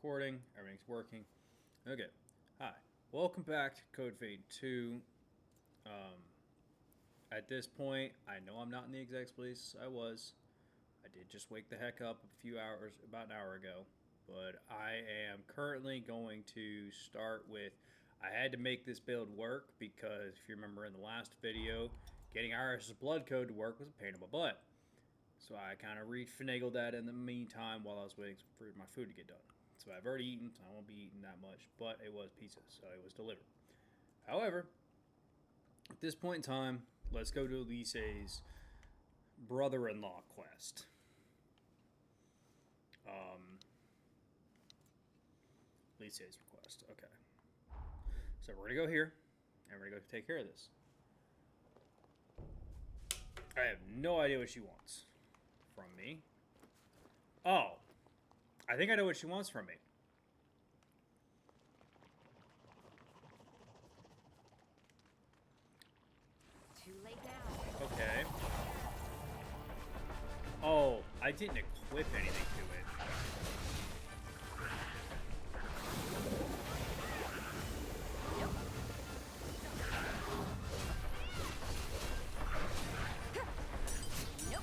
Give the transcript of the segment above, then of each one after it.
recording. Everything's working. Okay. Hi. Welcome back to Code Vein 2. At this point, I know I'm not in the exact place I was. I did just wake the heck up about an hour ago. But I am currently going to start with. I had to make this build work because if you remember in the last video, getting Iris's blood code to work was a pain in my butt. So I kind of finagled that in the meantime while I was waiting for my food to get done. So I've already eaten, so I won't be eating that much, but it was pizza, so it was delivered. However, at this point in time, let's go to Elise's brother-in-law quest. Elise's request, okay. So we're going to go here, and we're going to go take care of this. I have no idea what she wants from me. Oh, I think I know what she wants from me. Too late now. Okay. Oh, I didn't equip anything to it. Nope.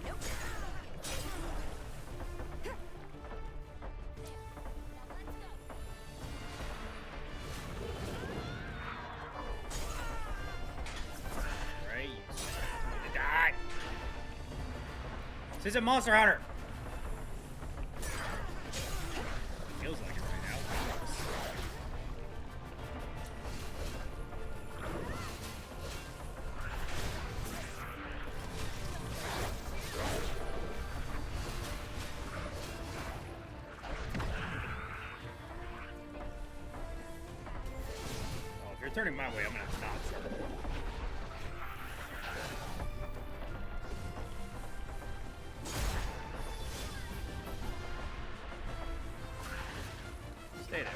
Nope. Nope. Right? You die! This is a Monster Hunter! Feels like it right now. Oh, if you're turning my way, I'm gonna not turn. Stay there.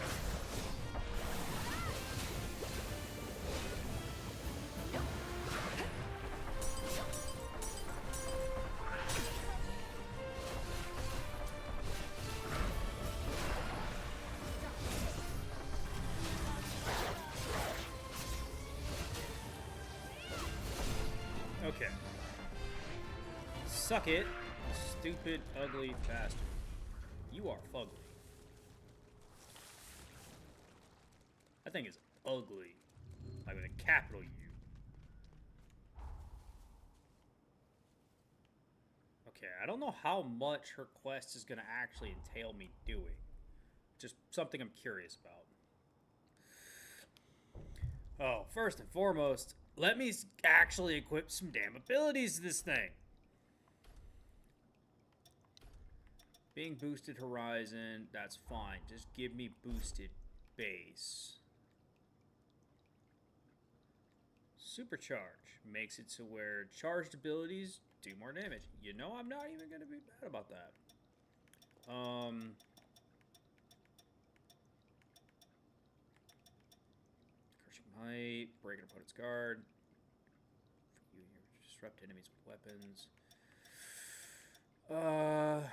Okay. Suck it, stupid, ugly bastard. You are fugly. That thing is ugly. Like with a capital U. Okay, I don't know how much her quest is going to actually entail me doing. Just something I'm curious about. Oh, first and foremost, let me actually equip some damn abilities to this thing. Being boosted horizon, that's fine. Just give me boosted base. Supercharge makes it to where charged abilities do more damage. You know, I'm not even going to be bad about that. Crushing Might, break an opponent's guard. You disrupt enemies with weapons. My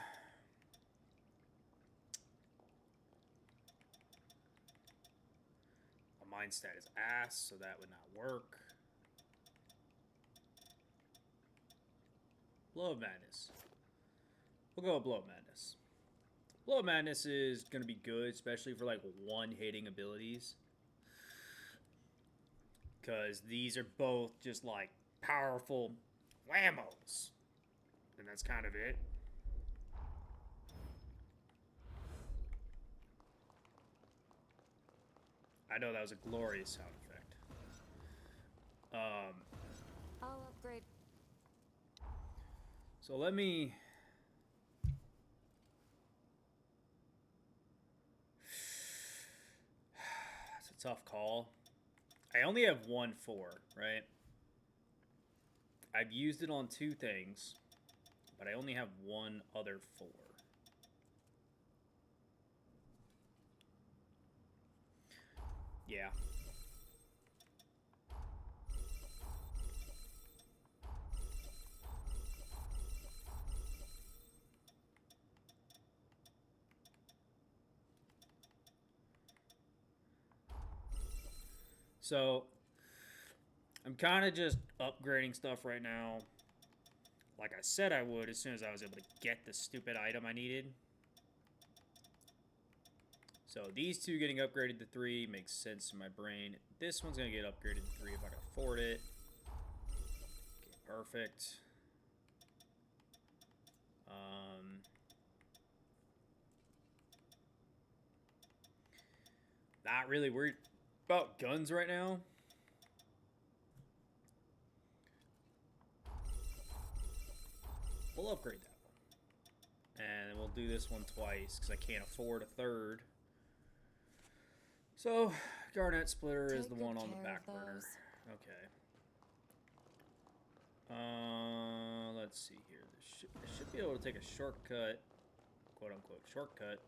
mind stat is ass, so that would not work. Blow of Madness. We'll go with Blow of Madness. Blow of Madness is going to be good, especially for like one-hitting abilities. Because these are both just like powerful whammos. And that's kind of it. I know that was a glorious sound effect. I'll upgrade. So let me... It's a tough call. I only have 1-4, right? I've used it on 2 things, but I only have 1 other 4. Yeah. So I'm kind of just upgrading stuff right now. Like I said I would as soon as I was able to get the stupid item I needed. So these two getting upgraded to 3 makes sense in my brain. This one's going to get upgraded to 3 if I can afford it. Okay, perfect. Not really worried about guns right now. We'll upgrade that one. And we'll do this one twice because I can't afford a third. So, Garnet Splitter is the one on the back burner. Okay. Let's see here. I should be able to take a shortcut, quote unquote, shortcut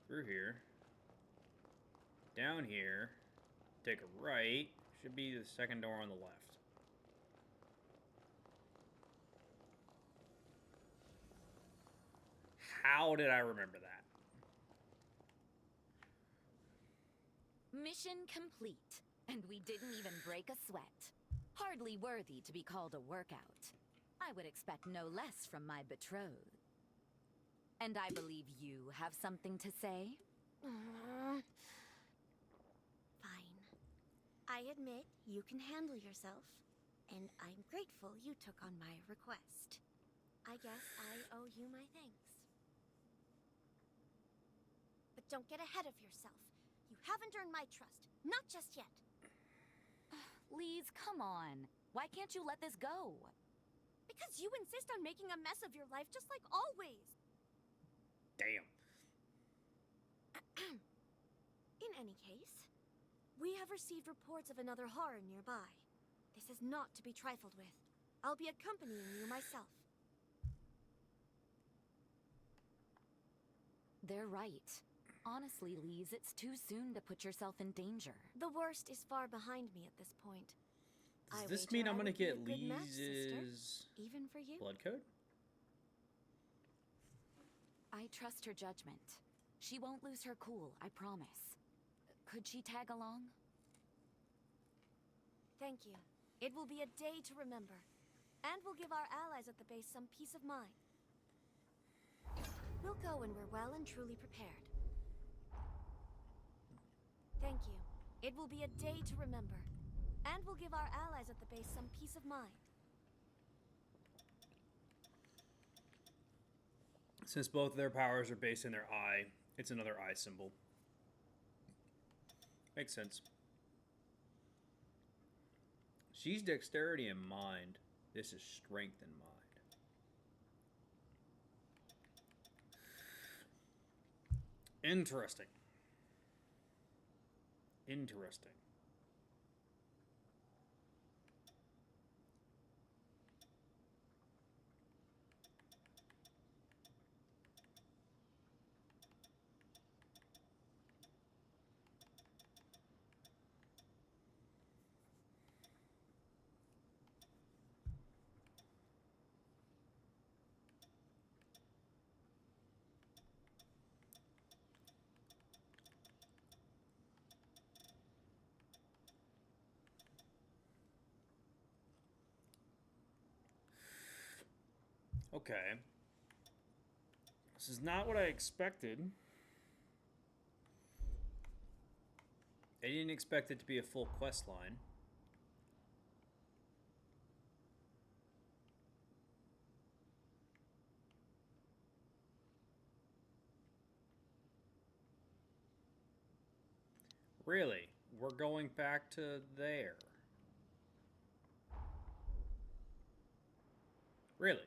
through here. Down here. Take a right. Should be the second door on the left. How did I remember that? Mission complete. And we didn't even break a sweat. Hardly worthy to be called a workout. I would expect no less from my betrothed. And I believe you have something to say? Fine. I admit you can handle yourself, and I'm grateful you took on my request. I guess I owe you my thanks. But don't get ahead of yourself. You haven't earned my trust. Not just yet. Lise, come on. Why can't you let this go? Because you insist on making a mess of your life just like always. Damn. In any case, we have received reports of another horror nearby. This is not to be trifled with. I'll be accompanying you myself. They're right. Honestly, Lise, it's too soon to put yourself in danger. The worst is far behind me at this point. Does this mean I'm gonna get Lise's even for you? blood code? I trust her judgment. She won't lose her cool, I promise. Could she tag along? Thank you. It will be a day to remember. And we'll give our allies at the base some peace of mind. We'll go when we're well and truly prepared. Thank you. It will be a day to remember. And we'll give our allies at the base some peace of mind. Since both their powers are based in their eye, it's another eye symbol. Makes sense. She's dexterity and mind. This is strength and mind. Interesting. Interesting. Okay. This is not what I expected. I didn't expect it to be a full quest line. Really? We're going back to there. Really?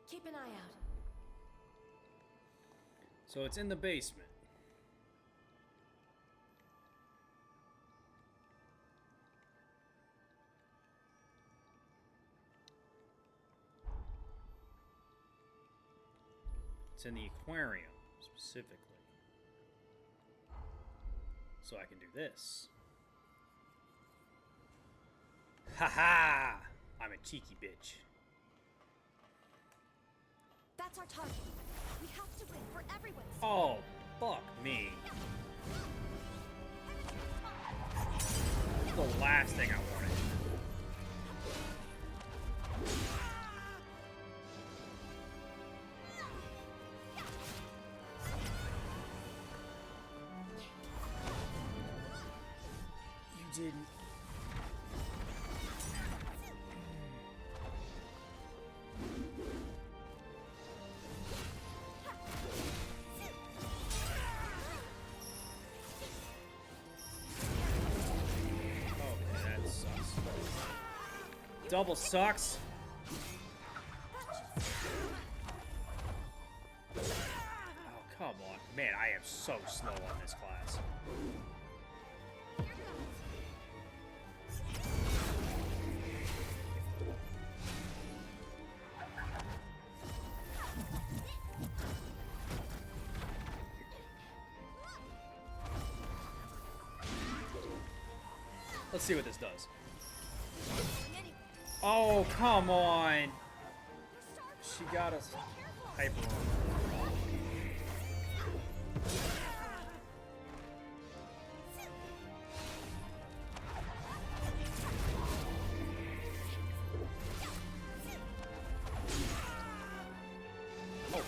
Keep an eye out. So it's in the basement. It's in the aquarium, specifically. So I can do this. Haha! I'm a cheeky bitch. That's our target. We have to win for everyone's sake. Oh, fuck me. The last thing I wanted. You didn't. Double sucks. Oh, come on. Man, I am so slow on this class. Let's see what this does. Oh, come on. She got us hyper armor. Okay,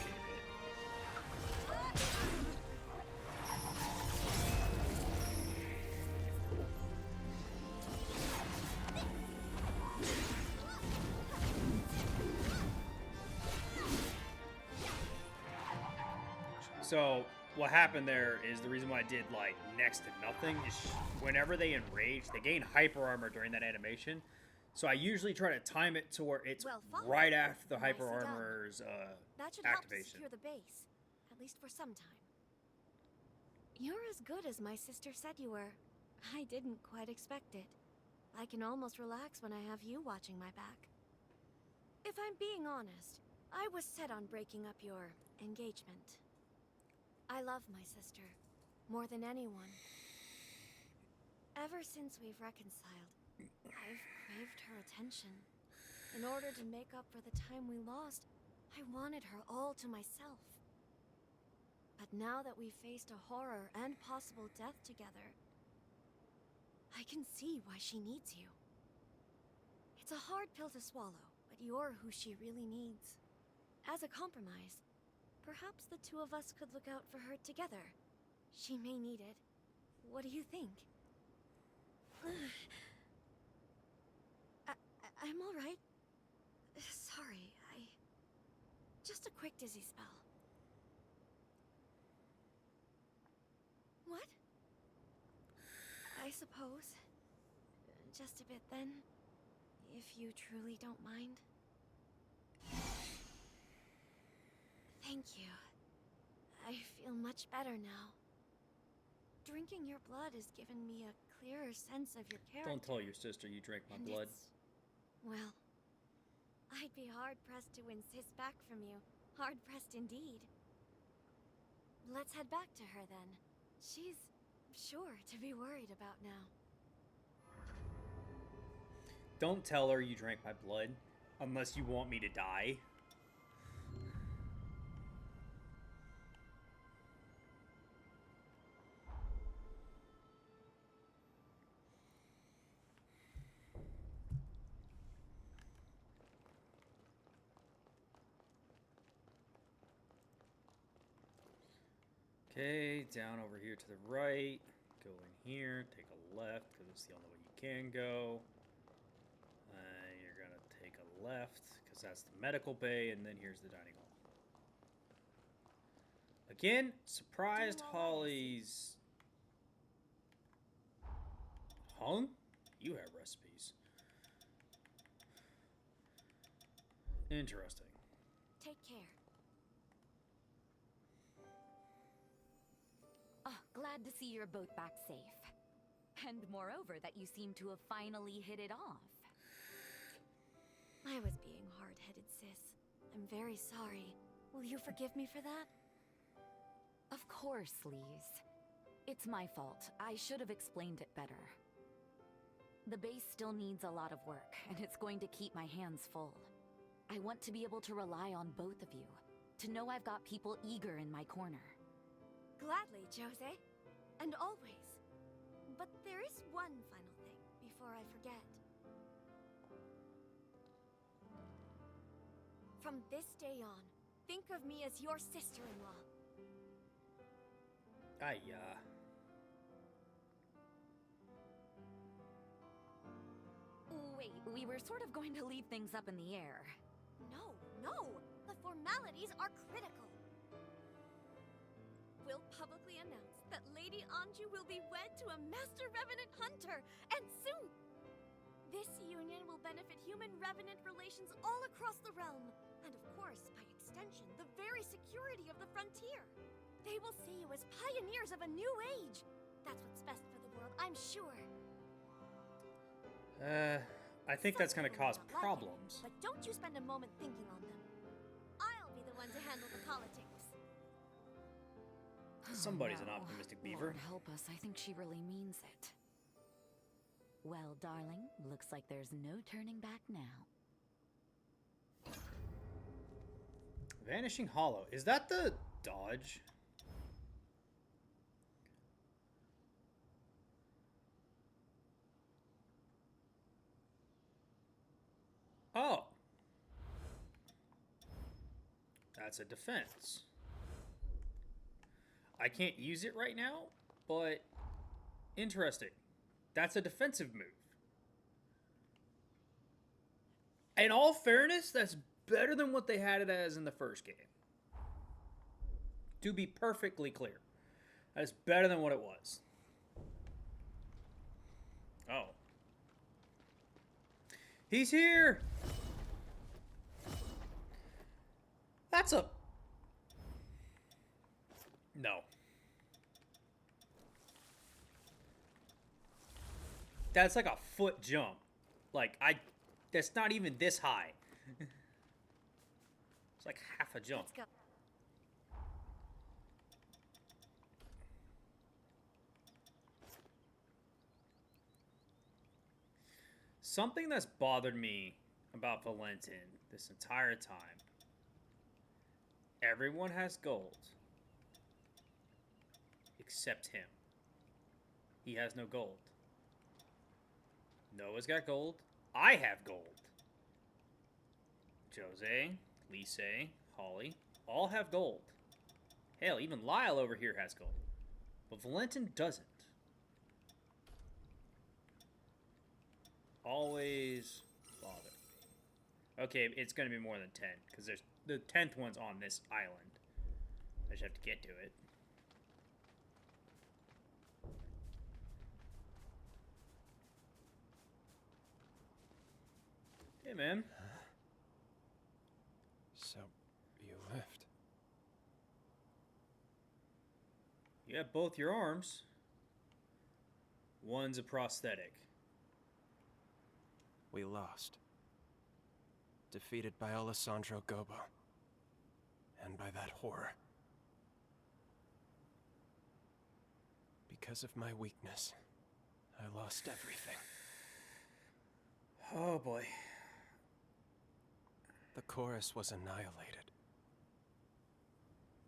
so what happened there is the reason why I did like next to nothing is whenever they enrage, they gain hyper armor during that animation. So I usually try to time it to where it's right after the hyper armor's that should help to activation. secure the base, at least for some time. You're as good as my sister said you were. I didn't quite expect it. I can almost relax when I have you watching my back. If I'm being honest, I was set on breaking up your engagement. I love my sister more than anyone. Ever since we've reconciled, I've craved her attention. In order to make up for the time we lost, I wanted her all to myself. But now that we've faced a horror and possible death together, I can see why she needs you. It's a hard pill to swallow, but you're who she really needs. As a compromise, perhaps the two of us could look out for her together. She may need it. What do you think? I'm all right. Sorry, just a quick dizzy spell. What? I suppose. Just a bit then, if you truly don't mind. Thank you. I feel much better now. Drinking your blood has given me a clearer sense of your character. Don't tell your sister you drank my blood. Well, I'd be hard-pressed to insist back from you. Hard-pressed indeed. Let's head back to her then. She's sure to be worried about now. Don't tell her you drank my blood unless you want me to die. Okay, down over here to the right. Go in here, take a left because it's the only way you can go. You're going to take a left because that's the medical bay, and then here's the dining hall. Again, surprised Holly's hung? You have recipes. Interesting. Take care. Oh, glad to see you're both back safe. And moreover, that you seem to have finally hit it off. I was being hard-headed, sis. I'm very sorry. Will you forgive me for that? Of course, Lise. It's my fault. I should have explained it better. The base still needs a lot of work, and it's going to keep my hands full. I want to be able to rely on both of you, to know I've got people eager in my corner. Gladly, Jose. And always. But there is one final thing before I forget. From this day on, think of me as your sister-in-law. Wait, we were sort of going to leave things up in the air. No, no! The formalities are critical. We'll publicly announce that Lady Anju will be wed to a Master Revenant Hunter, and soon! This union will benefit human-revenant relations all across the realm, and of course, by extension, the very security of the frontier. They will see you as pioneers of a new age. That's what's best for the world, I'm sure. I think that's gonna Some people cause may not like it, problems. but don't you spend a moment thinking on them. I'll be the one to handle the politics. Somebody's an No. optimistic beaver. Lord help us, I think she really means it. Well, darling, looks like there's no turning back now. Vanishing Hollow. Is that the dodge? Oh. That's a defense. I can't use it right now, but interesting. That's a defensive move. In all fairness, that's better than what they had it as in the first game. To be perfectly clear, that is better than what it was. Oh. He's here! That's a... No. That's like a foot jump. That's not even this high. It's like half a jump. Let's go. Something that's bothered me about Valentin this entire time. Everyone has gold. Except him. He has no gold. Noah's got gold. I have gold. Jose, Lise, Holly, all have gold. Hell, even Lyle over here has gold. But Valentin doesn't. Always bother me. Okay, it's going to be more than 10, because there's the 10th one's on this island. I just have to get to it. Hey, man. So, you left. You have both your arms. One's a prosthetic. We lost. Defeated by Alessandro Gobo. And by that horror. Because of my weakness, I lost everything. Oh, boy. The chorus was annihilated.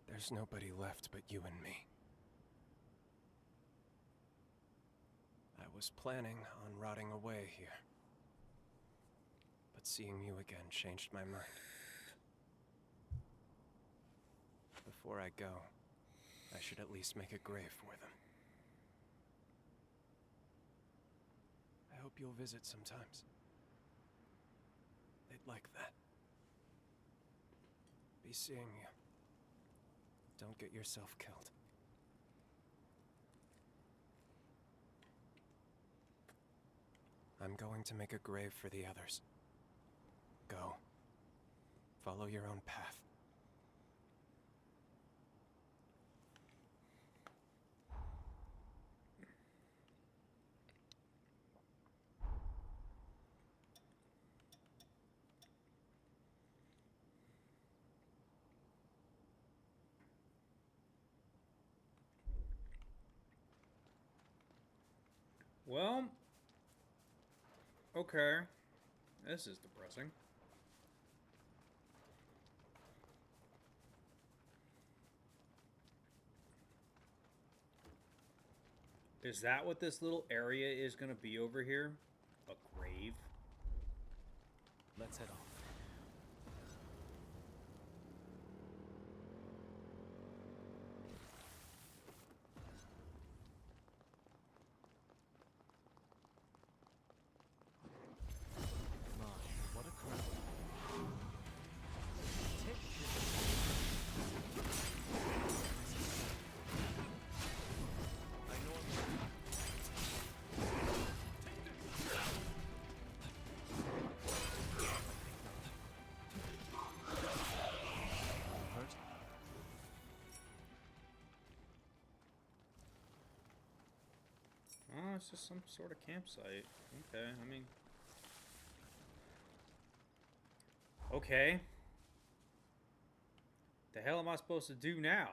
There's nobody left but you and me. I was planning on rotting away here. But seeing you again changed my mind. Before I go, I should at least make a grave for them. I hope you'll visit sometimes. They'd like that. Be seeing you. Don't get yourself killed. I'm going to make a grave for the others. Go. Follow your own path. Well, okay. This is depressing. Is that what this little area is going to be over here? A grave? Let's head off. My, what a crowd. Take I know hurt. Oh, it's just some sort of campsite. Okay, I mean... Okay. The hell am I supposed to do now?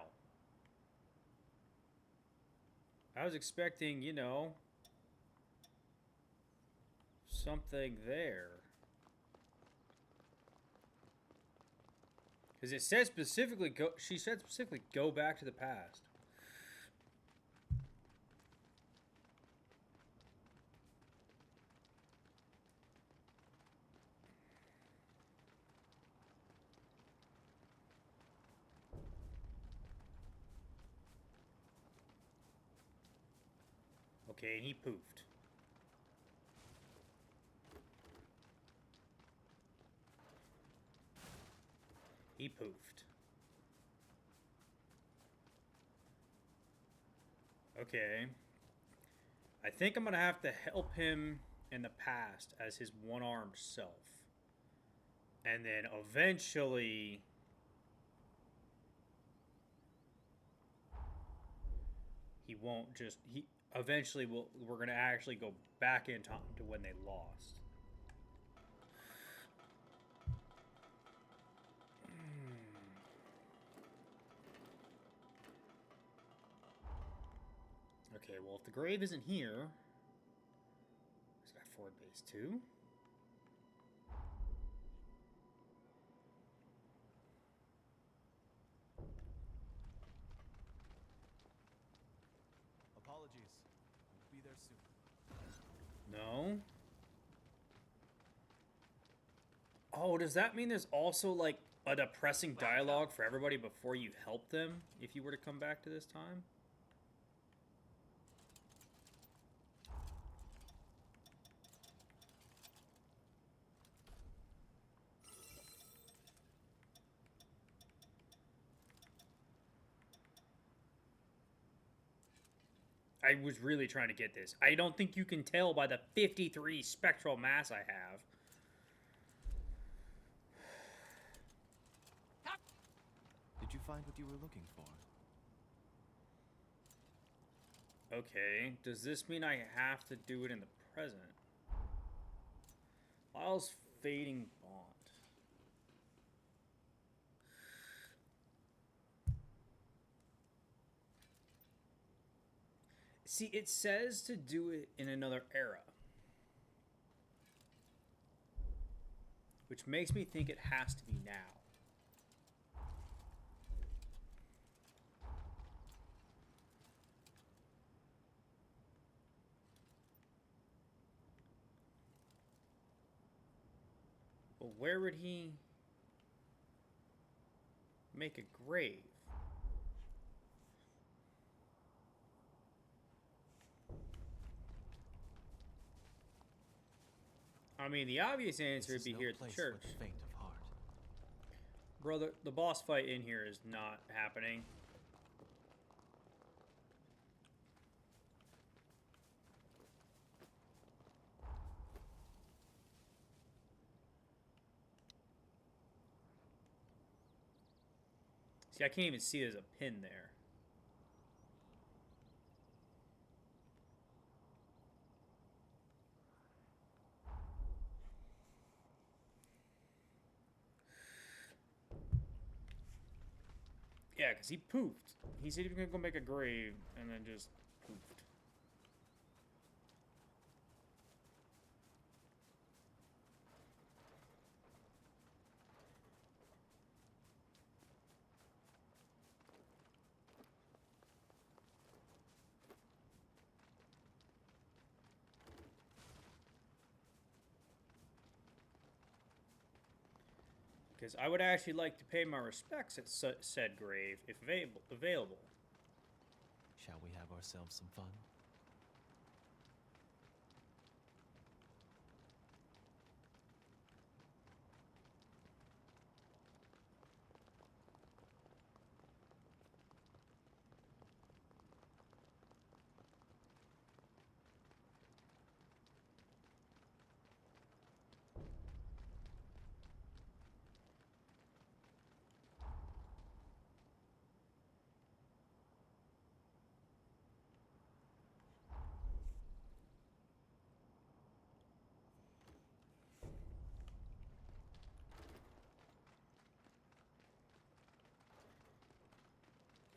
I was expecting, you know, something there. Because it said specifically, she said specifically, go back to the past. Okay, and he poofed. He poofed. Okay. I think I'm going to have to help him in the past as his one-armed self. And then eventually... he won't just... Eventually, we're going to actually go back in time to when they lost. Okay, well, if the grave isn't here... Is that Ford Base 2? Apologies. We'll be there soon. No. Oh, does that mean there's also, like, a depressing dialogue for everybody before you help them, if you were to come back to this time? I was really trying to get this. I don't think you can tell by the 53 spectral mass I have. Did you find what you were looking for? Okay, does this mean I have to do it in the present? Lyle's fading bond. See, it says to do it in another era. Which makes me think it has to be now. But where would he make a grave? I mean, the obvious answer would be here at the church. For the faint of heart. Brother, the boss fight in here is not happening. See, I can't even see there's a pin there. Yeah, because he poofed. He said he was going to go make a grave, and then just poofed. Because I would actually like to pay my respects at said grave if available. Shall we have ourselves some fun?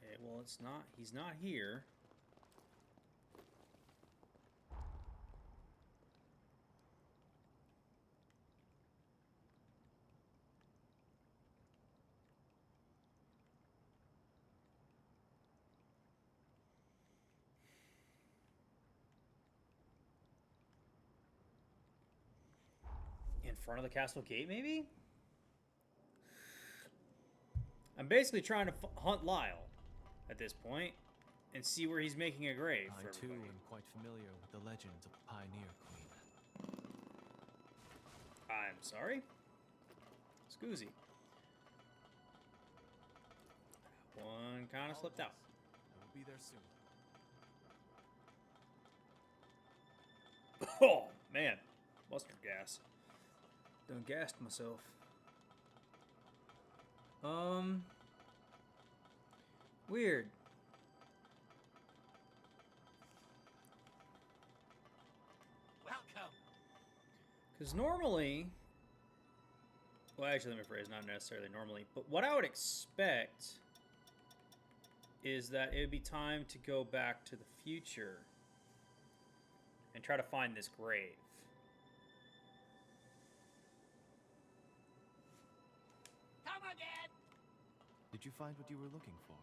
Okay, well, it's not. He's not here. In front of the castle gate, maybe? I'm basically trying to hunt Lyle at this point and see where he's making a grave I for too everybody. am quite familiar with the legends of Pioneer Queen. I'm sorry? Scoozy. One kind of slipped out. I will be there soon. Oh, man. Mustard gas. Done gassed myself. Weird. Welcome. Because normally... Well, actually, let me rephrase, not necessarily normally. But what I would expect is that it would be time to go back to the future and try to find this grave. Come again! Did you find what you were looking for?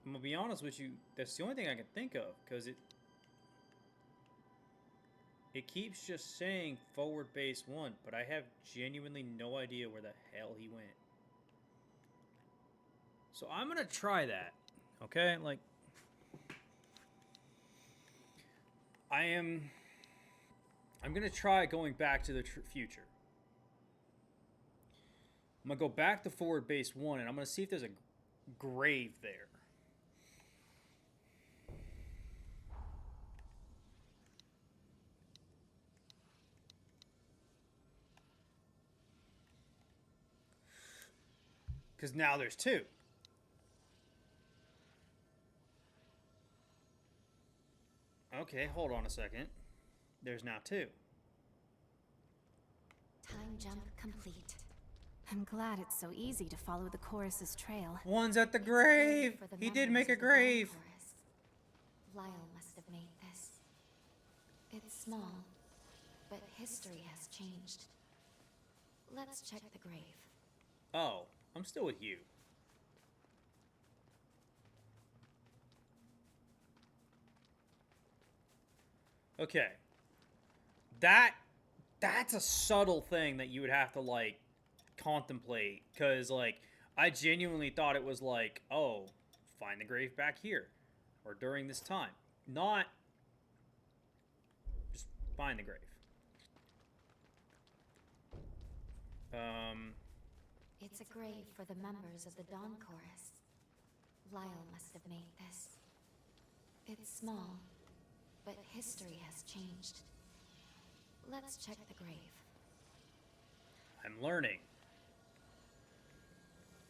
I'm gonna be honest with you, that's the only thing I can think of, because it keeps just saying forward base 1, but I have genuinely no idea where the hell he went. So I'm gonna try that, okay? Like, I'm gonna try going back to the future. I'm gonna go back to forward base 1, and I'm gonna see if there's a grave there. Because now there's 2. Okay, hold on a second. There's now 2. Time jump complete. I'm glad it's so easy to follow the chorus's trail. One's at the It's grave. for the He did members make a of the Dawn grave. Chorus. Lyle must have made this. It's small, but history has changed. Let's check the grave. Oh, I'm still with you. Okay. That's a subtle thing that you would have to, like, contemplate. Because, like, I genuinely thought it was like, oh, find the grave back here. Or during this time. Not just find the grave. It's a grave for the members of the Dawn Chorus. Lyle must have made this. It's small, but history has changed. Let's check the grave. I'm learning.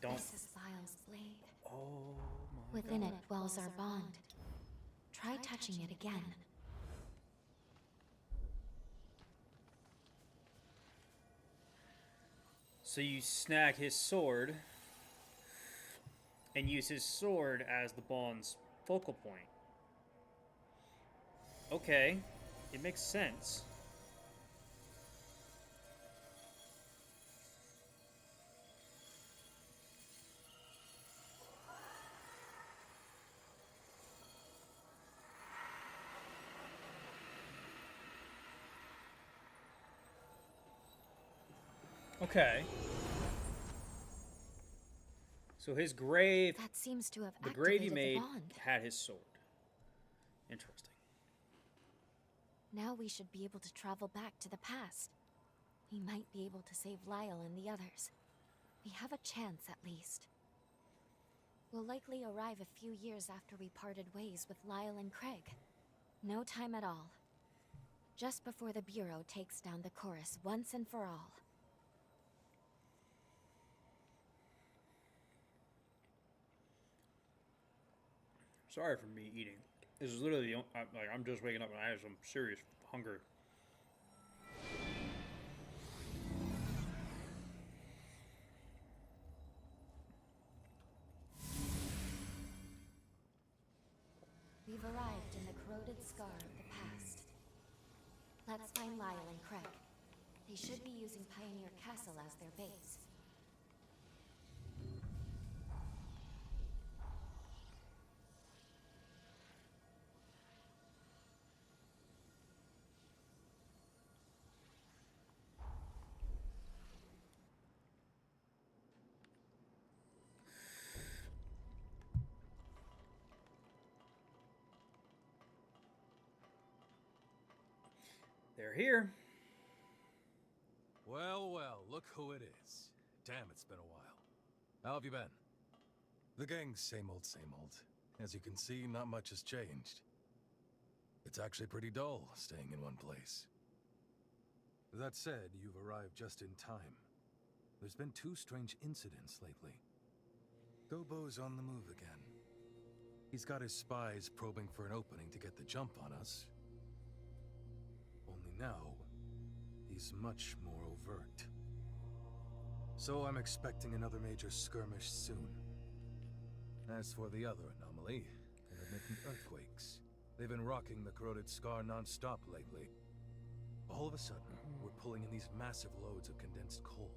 Don't. This is Lyle's blade. Oh my Within God. it dwells our bond. Try touching it again. So you snag his sword and use his sword as the bond's focal point. Okay, it makes sense. Okay. So his grave, That seems to have the grave he activated the made, bond. had his sword. Interesting. Now we should be able to travel back to the past. We might be able to save Lyle and the others. We have a chance, at least. We'll likely arrive a few years after we parted ways with Lyle and Craig. No time at all. Just before the Bureau takes down the Chorus once and for all. Sorry for me eating. This is literally the I'm just waking up and I have some serious hunger. We've arrived in the corroded scar of the past. Let's find Lyle and Craig. They should be using Pioneer Castle as their base. They're here. Well, well, look who it is. Damn, it's been a while. How have you been? The gang's same old, same old. As you can see, not much has changed. It's actually pretty dull, staying in one place. That said, you've arrived just in time. There's been 2 strange incidents lately. Gobo's on the move again. He's got his spies probing for an opening to get the jump on us. Only now, he's much more overt. So I'm expecting another major skirmish soon. As for the other anomaly, intermittent earthquakes. They've been rocking the corroded scar non-stop lately. All of a sudden, we're pulling in these massive loads of condensed coal.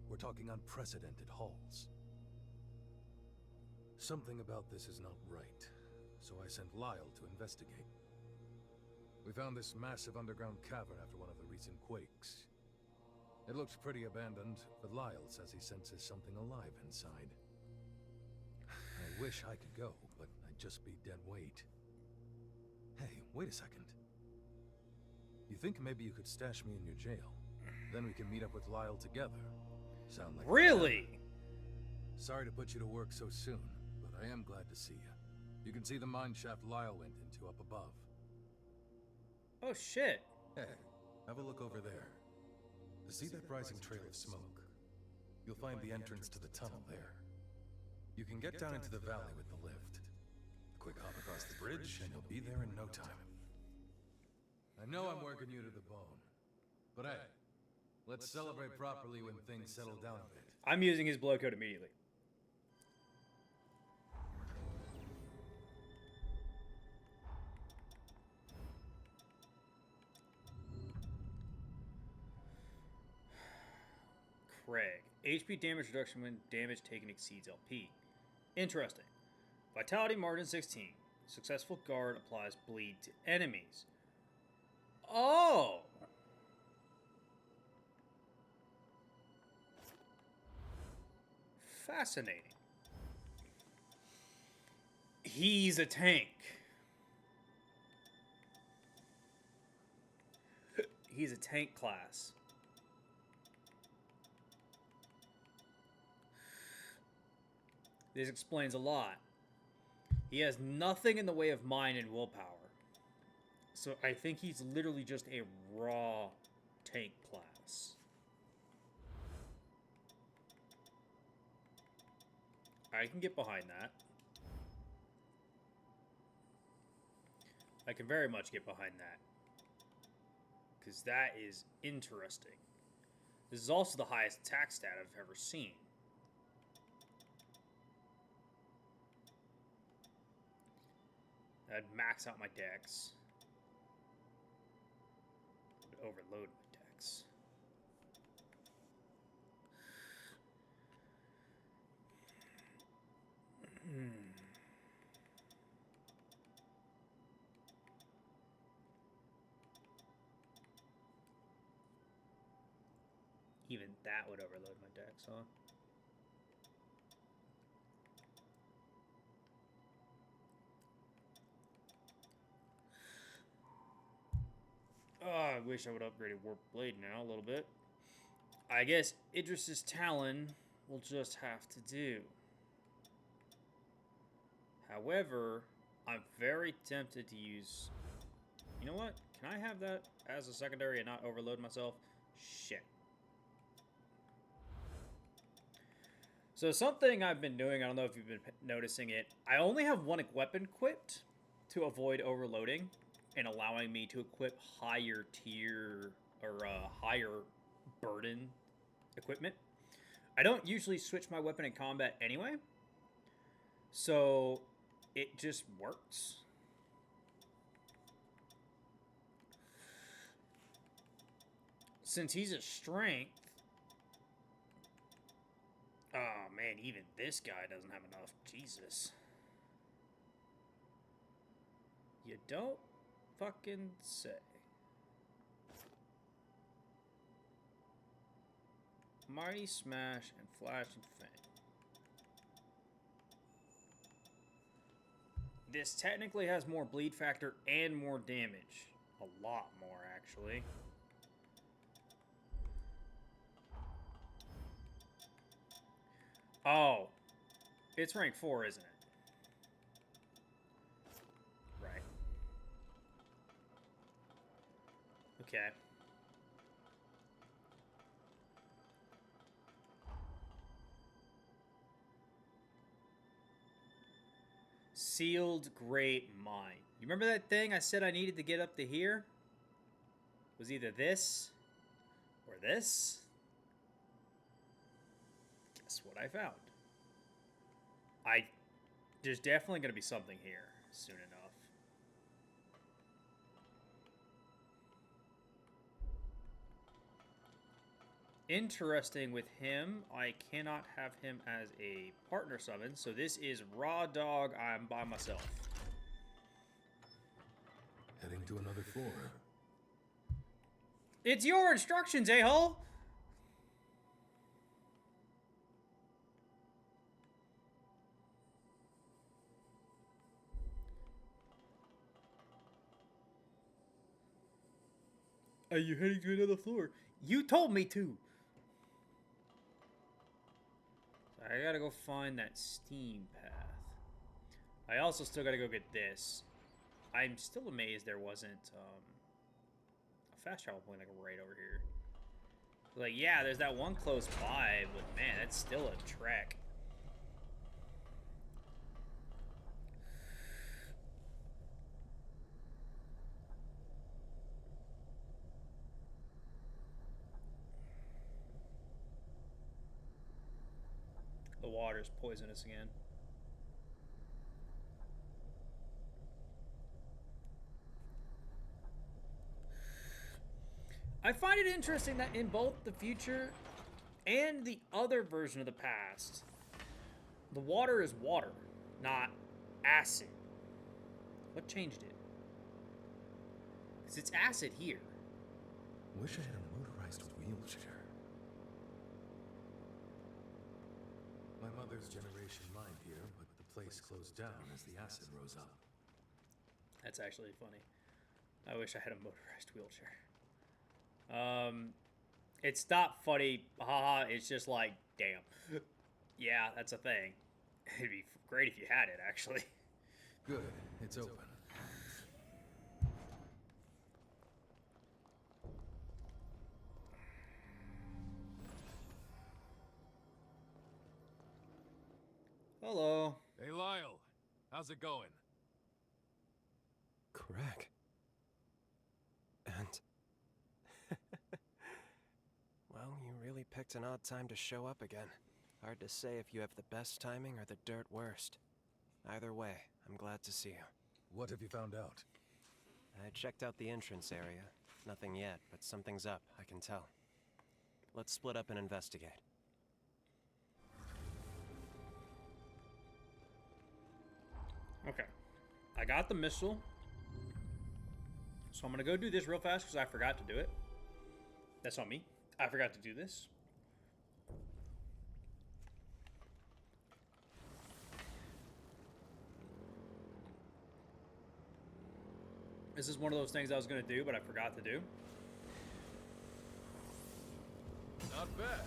We're talking unprecedented hauls. Something about this is not right, so I sent Lyle to investigate. We found this massive underground cavern after one of the recent quakes. It looks pretty abandoned, but Lyle says he senses something alive inside. I wish I could go, but I'd just be dead weight. Hey, wait a second. You think maybe you could stash me in your jail? Then we can meet up with Lyle together. Sound like Really? Sorry to put you to work so soon, but I am glad to see you. You can see the mine shaft Lyle went into up above. Oh shit. Hey, have a look over there. See that rising trail of smoke? You'll find the entrance to the tunnel there. You can get down into the valley with the lift. A quick hop across the bridge, and you'll be there in no time. I know I'm working you to the bone, but hey, let's celebrate properly when things settle down a bit. I'm using his blow code immediately. Craig. HP damage reduction when damage taken exceeds LP. Interesting. Vitality margin 16. Successful guard applies bleed to enemies. Oh! Fascinating. He's a tank. He's a tank class. This explains a lot. He has nothing in the way of mind and willpower. So I think he's literally just a raw tank class. I can get behind that. I can very much get behind that. Because that is interesting. This is also the highest attack stat I've ever seen. I'd max out my dex. I'd overload my dex. Even that would overload my decks, huh? Oh, I wish I would upgrade Warp Blade now a little bit. I guess Idris's Talon will just have to do. However, I'm very tempted to use... You know what? Can I have that as a secondary and not overload myself? Shit. So something I've been doing, I don't know if you've been noticing it, I only have one weapon equipped to avoid overloading and allowing me to equip higher tier or higher burden equipment. I don't usually switch my weapon in combat anyway, so it just works. Since he's a strength, oh man, even this guy doesn't have enough. Jesus. You don't fucking say. Mighty Smash and Flash and Fang. This technically has more bleed factor and more damage. A lot more, actually. Oh. It's rank 4, isn't it? Right. Okay. Sealed Great Mine. You remember that thing I said I needed to get up to here? It was either this or this. Guess what I found? There's definitely going to be something here soon enough. Interesting with him, I cannot have him as a partner summon, so this is Raw Dog, I'm by myself. Heading to another floor. It's your instructions, a-hole! Are you heading to another floor? You told me to! I gotta go find that steam path. I also still gotta go get this. I'm still amazed there wasn't a fast travel point like right over here. Like, yeah, there's that one close by, but man, that's still a trek. The water's poisonous again. I find it interesting that in both the future and the other version of the past, the water is water, not acid. What changed it? Because it's acid here. Wish I had a motorized wheelchair. My mother's generation mined here, but the place closed down as the acid rose up. That's actually funny. I wish I had a motorized wheelchair. It's not funny, haha, it's just like, damn. Yeah, that's a thing. It'd be great if you had it, actually. Good, it's open. Hello. Hey, Lyle. How's it going? Craig. And... well, you really picked an odd time to show up again. Hard to say if you have the best timing or the dirt worst. Either way, I'm glad to see you. What have you found out? I checked out the entrance area. Nothing yet, but something's up, I can tell. Let's split up and investigate. Okay. I got the missile. So I'm going to go do this real fast because I forgot to do it. That's on me. I forgot to do this. This is one of those things I was going to do, but I forgot to do. Not bad.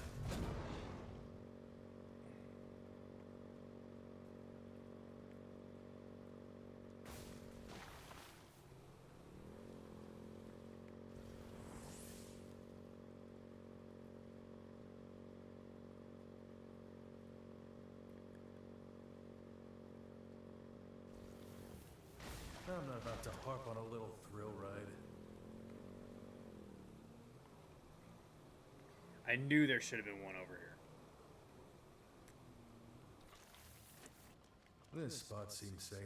I'm not about to harp on a little thrill ride. I knew there should have been one over here. This spot seems safe.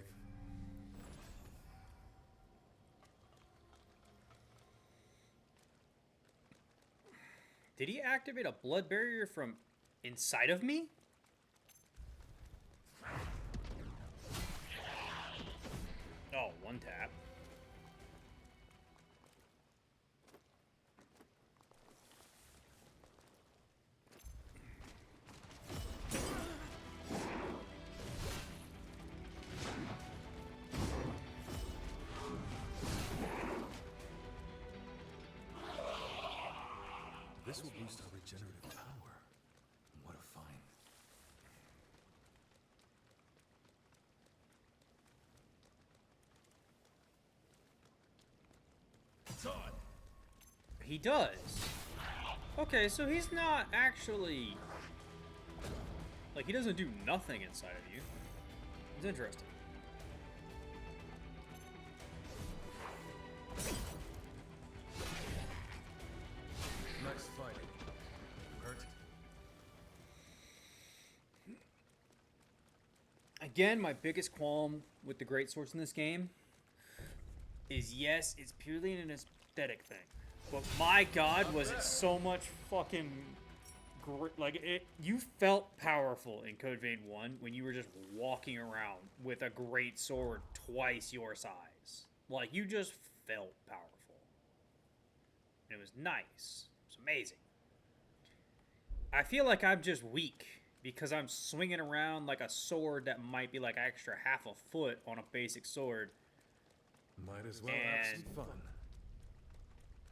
Did he activate a blood barrier from inside of me? Oh, one tap. This will boost our regenerative power. What a find. It's on. He does. Okay, so he's not actually... Like, he doesn't do nothing inside of you. It's interesting. Nice fight. Hurt? Again, my biggest qualm with the great swords in this game is, yes, it's purely an aesthetic thing, but my god, was it so much fucking great. Like, you felt powerful in Code Vein 1 when you were just walking around with a great sword twice your size. Like, you just felt powerful. And it was nice. It was amazing. I feel like I'm just weak because I'm swinging around like a sword that might be like extra half a foot on a basic sword. Might as well have some And- fun.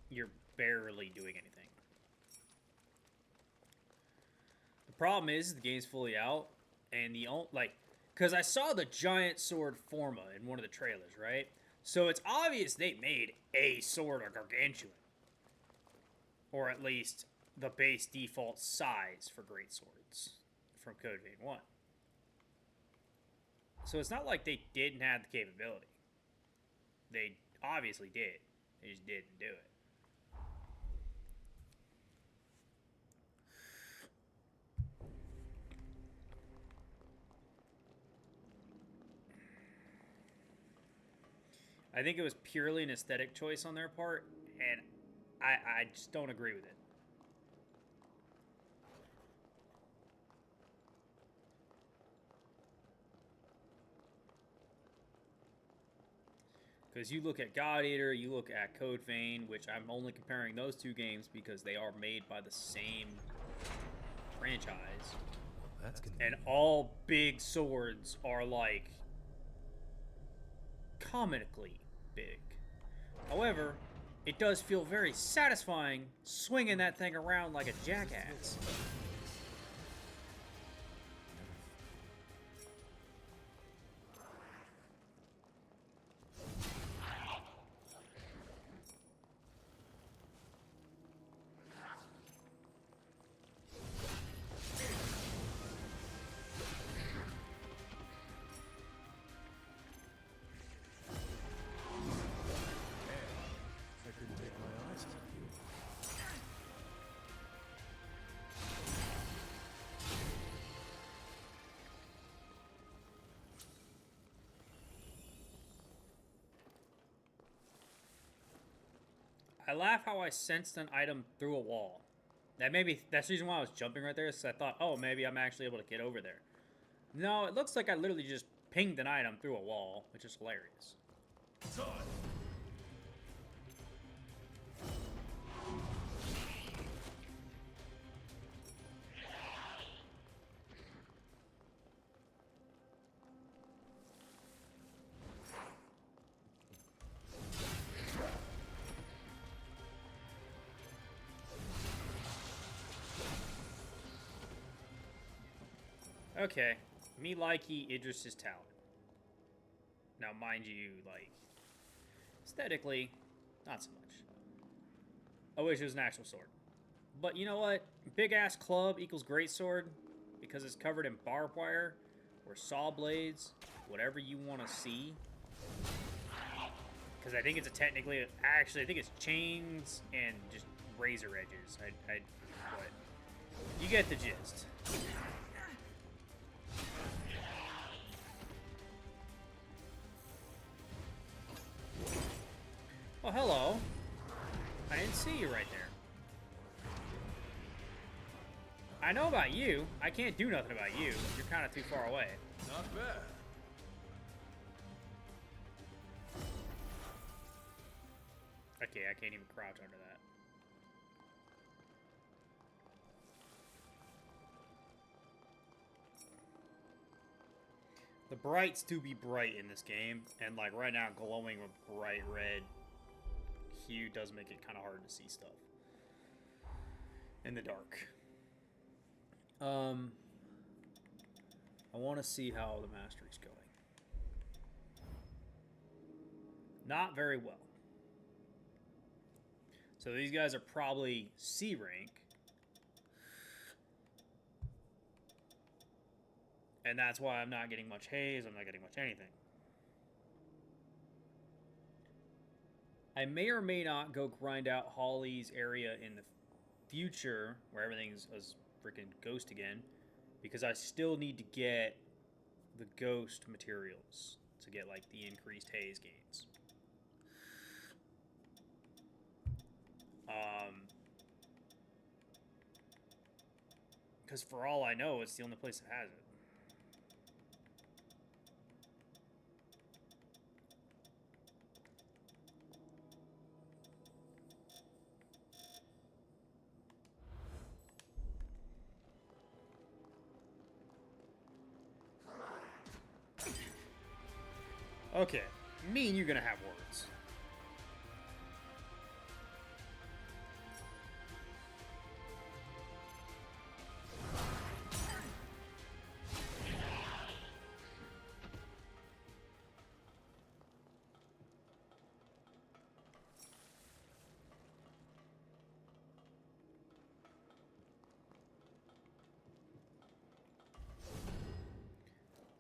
You're barely doing anything. The problem is the game's fully out, and the only, like, because I saw the giant sword Forma in one of the trailers, right? So it's obvious they made a sword a gargantuan, or at least the base default size for great swords from Code Vein 1. So it's not like they didn't have the capability. They obviously did. They just didn't do it. I think it was purely an aesthetic choice on their part, and I just don't agree with it. Because you look at God Eater, you look at Code Vein, which I'm only comparing those two games because they are made by the same franchise. That's gonna And all big swords are like comically big. However, it does feel very satisfying swinging that thing around like a jackass. I couldn't take my eyes off you. I laugh how I sensed an item through a wall. That's the reason why I was jumping right there, so I thought, oh, maybe I'm actually able to get over there. No, it looks like I literally just pinged an item through a wall, which is hilarious. It's on. Okay. Me likey Idris's talent. Now, mind you, like, aesthetically, not so much. I wish it was an actual sword. But you know what? Big ass club equals great sword because it's covered in barbed wire or saw blades, whatever you want to see. Because I think it's actually, I think it's chains and just razor edges. But you get the gist. Oh, hello. I didn't see you right there. I know about you. I can't do nothing about you. You're kind of too far away. Not bad. Okay, I can't even crouch under that. The brights do be bright in this game, and like right now, glowing with bright red hue does make it kind of hard to see stuff in the dark. I want to see how the mastery's going. Not very well. So these guys are probably C rank. And that's why I'm not getting much haze, I'm not getting much anything. I may or may not go grind out Holly's area in the future, where everything's as freaking ghost again, because I still need to get the ghost materials to get like the increased haze gains. Because for all I know, it's the only place that has it. Okay, me and you're gonna have words.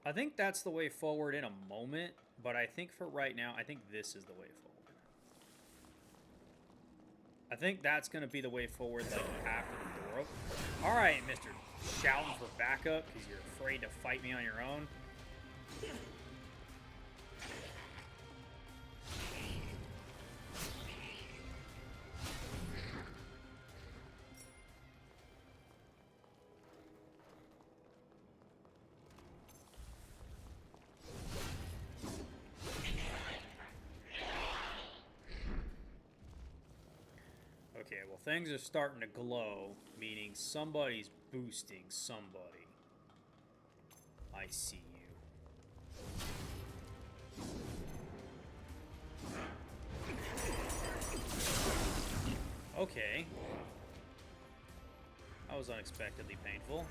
I think that's the way forward in a moment, but I think for right now, I think this is the way forward. I think that's going to be the way forward, like, after the door open. Alright, Mr. Shouting for backup because you're afraid to fight me on your own. Okay, well, things are starting to glow, meaning somebody's boosting somebody. I see you. Okay. That was unexpectedly painful.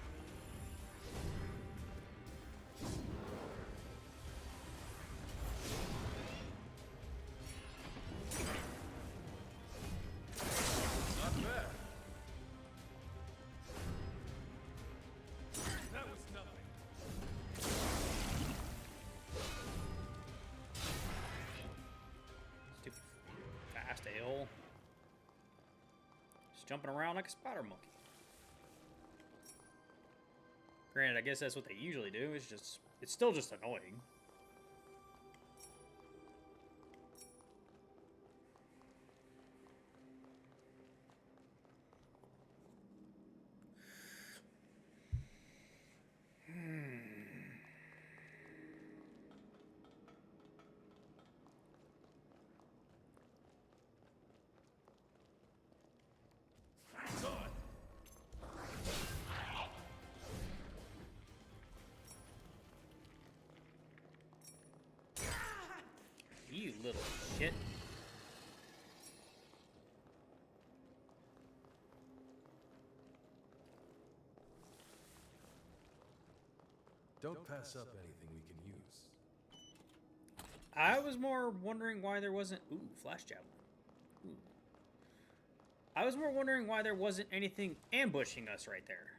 Jumping around like a spider monkey. Granted, I guess that's what they usually do. It's still just annoying. Don't pass up anything we can use. I was more wondering why there wasn't... Ooh, flash javelin. Ooh. I was more wondering why there wasn't anything ambushing us right there.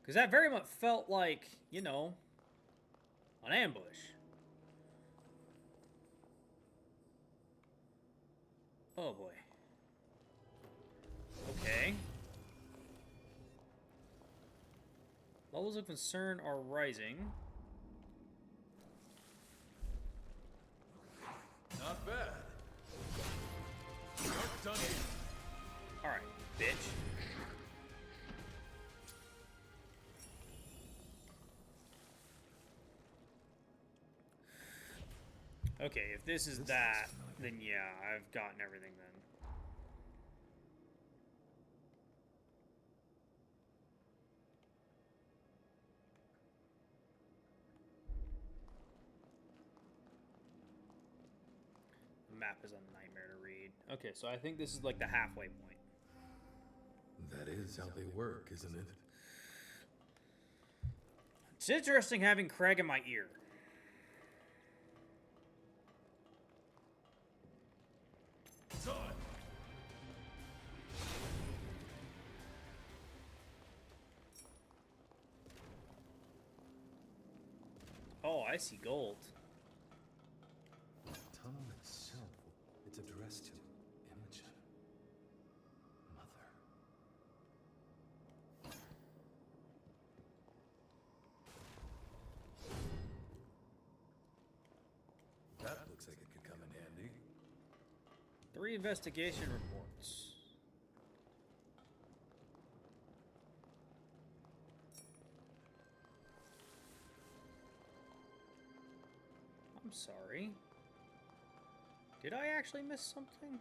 Because that very much felt like, you know, an ambush. Oh boy. Okay. Levels of concern are rising. Not bad. Not done yet. Alright, bitch. Okay, if this is that, then yeah, I've gotten everything then. The map is a nightmare to read. Okay, so I think this is like the halfway point. That is how they work, isn't it? It's interesting having Craig in my ear. It's on. Oh, I see gold. The tunnel itself, it's addressed to Imogen. Mother. That looks like it could come in handy. 3 investigation reports. I'm sorry. Did I actually miss something?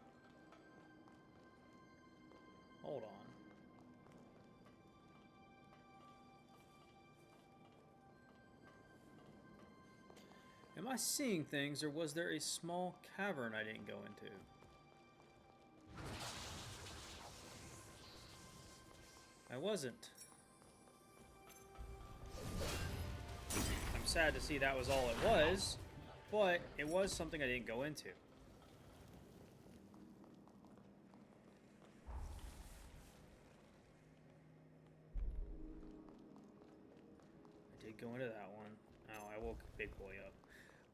Hold on. Am I seeing things, or was there a small cavern I didn't go into? I wasn't. I'm sad to see that was all it was, but it was something I didn't go into. I did go into that one. Oh, I woke Big Boy up.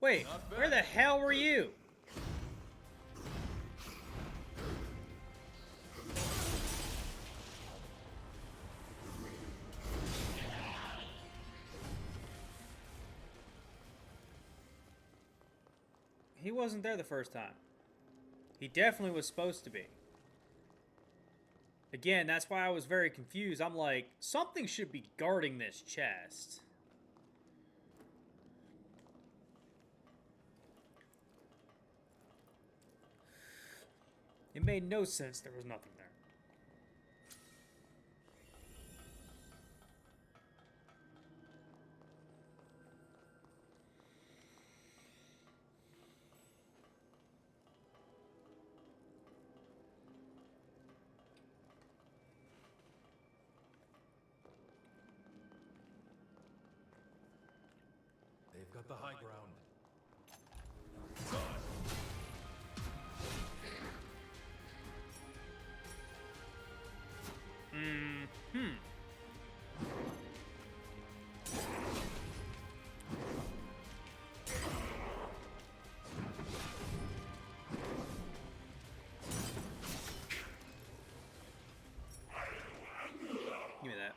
Wait, where the hell were you? He wasn't there the first time. He definitely was supposed to be. Again, that's why I was very confused. I'm like, something should be guarding this chest. It made no sense there was nothing there. They've got the high ground. Give me that.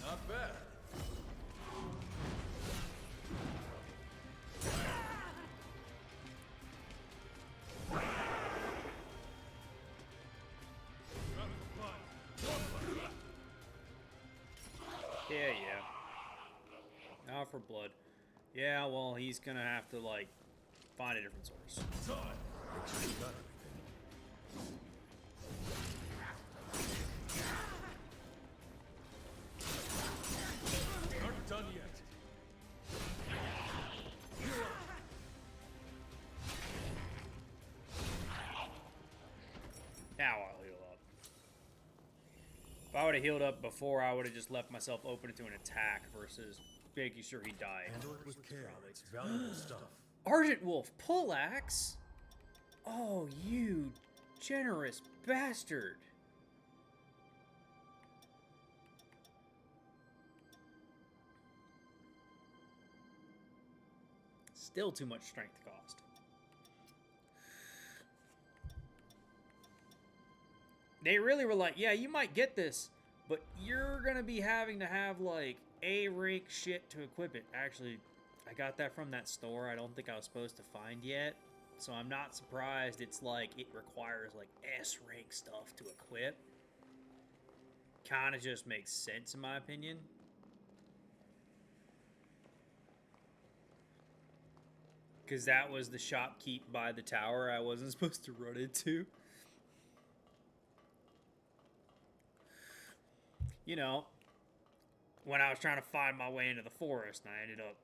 Not bad. Yeah. Now for blood. Yeah, well, he's gonna have to, like, find a different source. It's on. Make sure you got everything. Aren't done yet. would have healed up before, I would have just left myself open to an attack versus making sure he died. Handle it with care. It's valuable stuff. Argent Wolf Poleaxe? Oh, you generous bastard. Still too much strength cost. They really were like, yeah, you might get this, but you're gonna be having to have like A rank shit to equip it. Actually, I got that from that store I don't think I was supposed to find yet. So I'm not surprised it's like it requires like S rank stuff to equip. Kind of just makes sense in my opinion. Because that was the shopkeep by the tower I wasn't supposed to run into. You know, when I was trying to find my way into the forest, and I ended up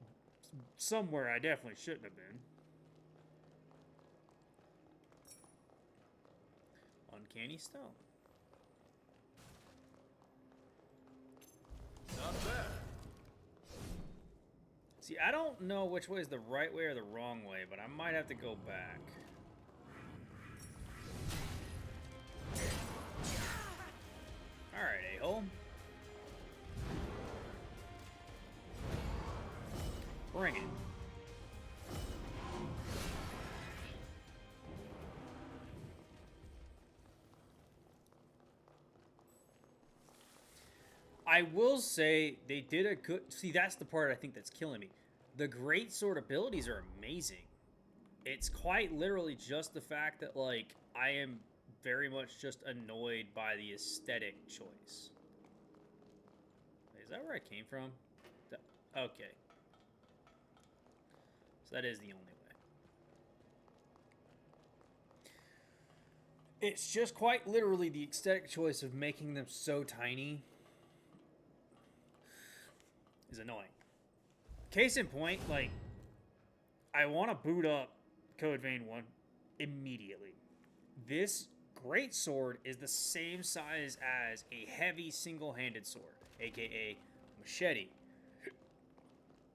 somewhere I definitely shouldn't have been. Uncanny stone. Not bad. See, I don't know which way is the right way or the wrong way, but I might have to go back. Alright, a-hole. Bring it. I will say they did a good... See, that's the part I think that's killing me. The great sword abilities are amazing. It's quite literally just the fact that, like, I am very much just annoyed by the aesthetic choice. Is that where I came from? Okay. So that is the only way. It's just quite literally the aesthetic choice of making them so tiny is annoying. Case in point, like, I want to boot up Code Vein 1 immediately. This great sword is the same size as a heavy single-handed sword, aka machete.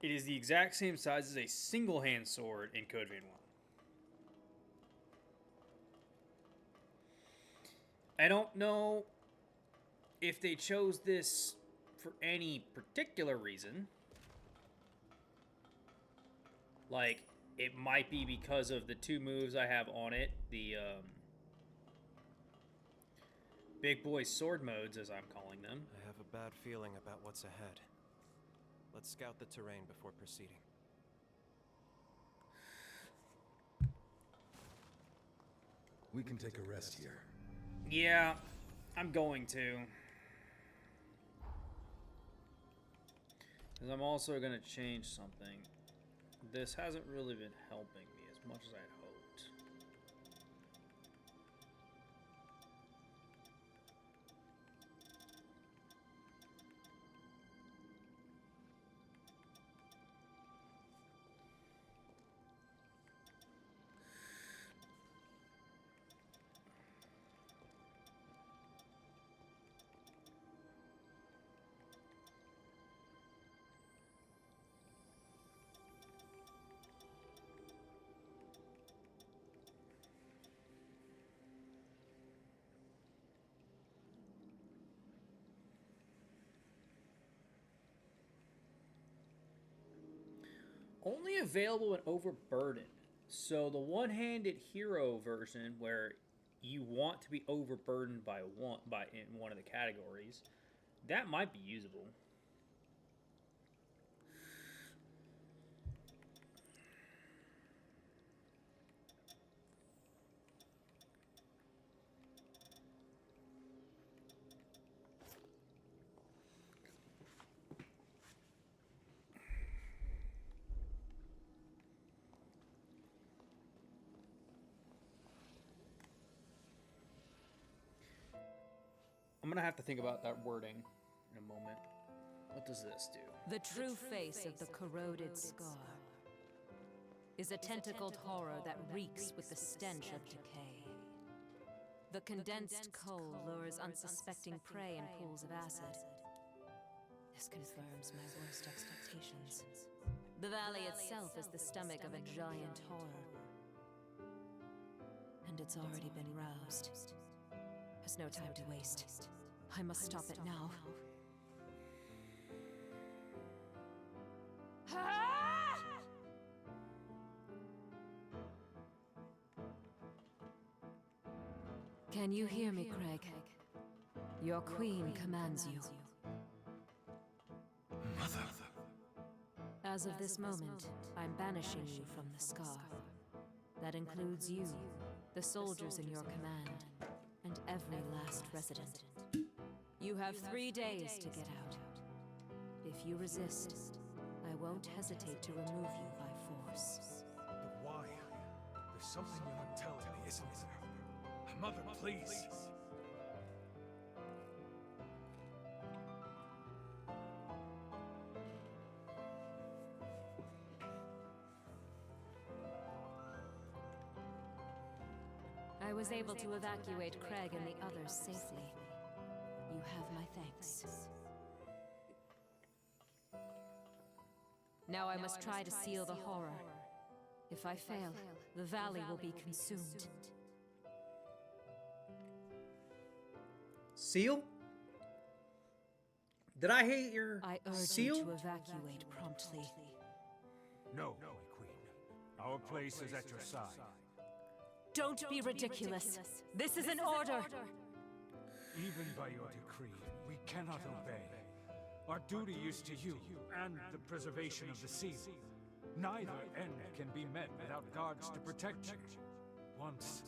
It is the exact same size as a single-hand sword in Code Vein 1. I don't know if they chose this for any particular reason. Like, it might be because of the two moves I have on it, the big boy sword modes, as I'm calling them. I have a bad feeling about what's ahead. Let's scout the terrain before proceeding. We can take a rest here. Yeah, I'm going to. Because I'm also going to change something. This hasn't really been helping me as much as I'd hoped. Only available in Overburdened. So the one-handed hero version, where you want to be overburdened by in one of the categories, that might be usable. I'm gonna have to think about that wording in a moment. What does this do? The true face of the corroded scar is a tentacled horror that reeks with the stench of decay. The condensed coal lures unsuspecting prey in pools of acid. This confirms my worst expectations. The valley itself is the stomach of a giant horror. And it's already been roused. There's no time to waste. I must stop it now. Can you hear me, Craig? Your queen commands you. Mother. As of this moment, I'm banishing you from the Scar. That includes you, the soldiers in your command, and every last resident. You have 3 days to get out. If you resist, I won't hesitate to remove you by force. But why? There's something you're not telling me, isn't there? Mother, please. I was able to evacuate Craig and the others safely. You have my thanks. Now I must try to seal the horror. If I fail, the valley will be consumed. Seal? Did I hate your I urge seal? you to evacuate promptly. No, my queen. Our place is at your side. Don't be ridiculous. This is an order. Even by your decree, we cannot obey. Our duty is to you, and the preservation of the seal. Neither end can be met without guards to protect you. Once,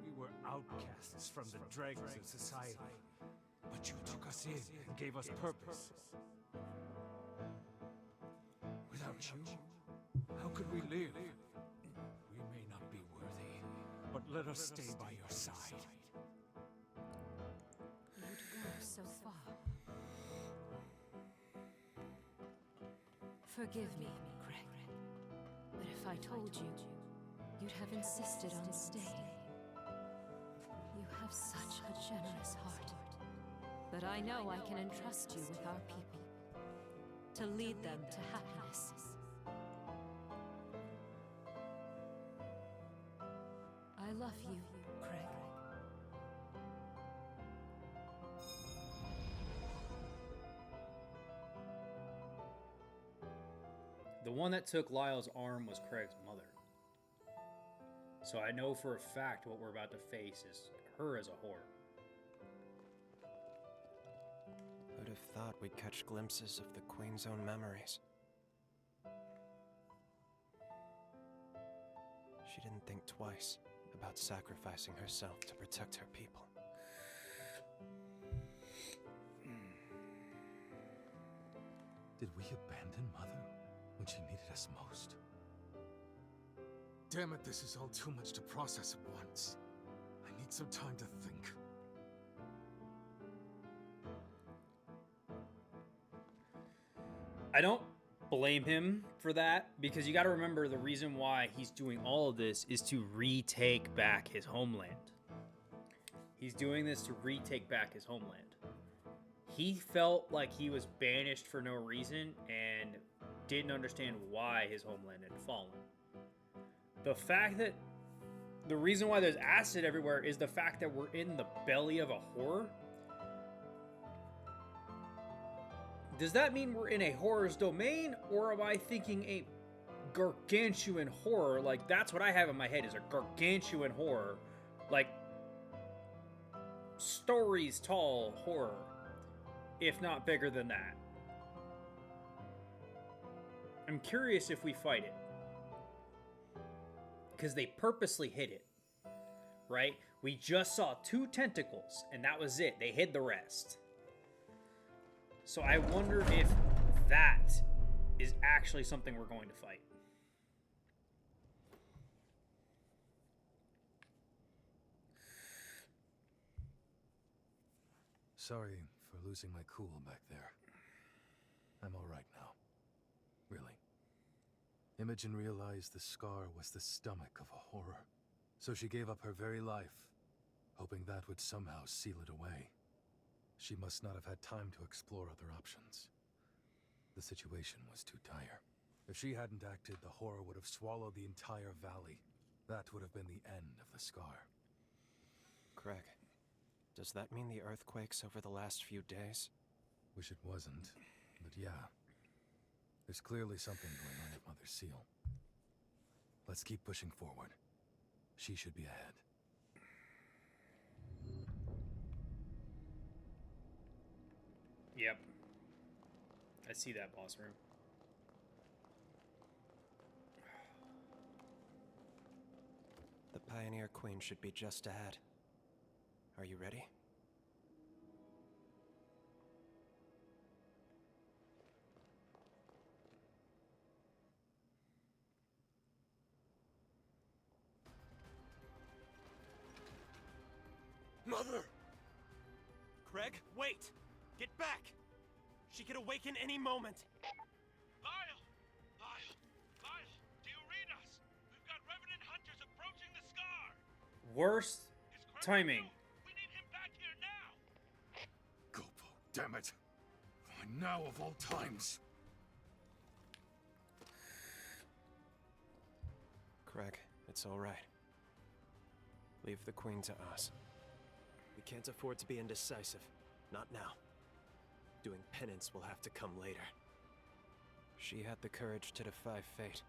we were outcasts from the dregs of society. But you took us in and gave us purpose. Without you, how could we live? We may not be worthy, but let us stay by your side. You'd go so far. Forgive me, Craig. But if I told you, you'd have insisted on staying. You have such a generous heart. But I know I can entrust you with our people, to lead them to happiness. I love you, Craig. The one that took Lyle's arm was Craig's mother. So I know for a fact what we're about to face is her as a whore. Who'd have thought we'd catch glimpses of the Queen's own memories? She didn't think twice about sacrificing herself to protect her people. Did we abandon Mother when she needed us most? Damn it, this is all too much to process at once. I need some time to think. I don't blame him for that, because you got to remember the reason why he's doing all of this is to retake back his homeland. He's doing this to retake back his homeland. He felt like he was banished for no reason and didn't understand why his homeland had fallen. The fact that the reason why there's acid everywhere is the fact that we're in the belly of a horror. Does that mean we're in a horror's domain, or am I thinking a gargantuan horror? Like, that's what I have in my head, is a gargantuan horror. Like, stories tall horror, if not bigger than that. I'm curious if we fight it. Because they purposely hid it, right? We just saw 2 tentacles, and that was it. They hid the rest. So I wonder if that is actually something we're going to fight. Sorry for losing my cool back there. I'm all right now. Really. Imogen realized the scar was the stomach of a horror, so she gave up her very life hoping that would somehow seal it away. She must not have had time to explore other options. The situation was too dire. If she hadn't acted, the horror would have swallowed the entire valley. That would have been the end of the scar. Craig, does that mean the earthquakes over the last few days? Wish it wasn't, but yeah. There's clearly something going on at Mother Seal. Let's keep pushing forward. She should be ahead. Yep. I see that, boss room. The Pioneer Queen should be just ahead. Are you ready? Mother! Craig, wait! Get back! She could awaken any moment. Lyle! Lyle! Lyle! Do you read us? We've got Revenant hunters approaching the scar! Worst Is Craig timing. with you? We need him back here now! Gopo, damn it! Why now of all times? Craig, it's all right. Leave the Queen to us. We can't afford to be indecisive. Not now. Doing penance will have to come later. She had the courage to defy fate.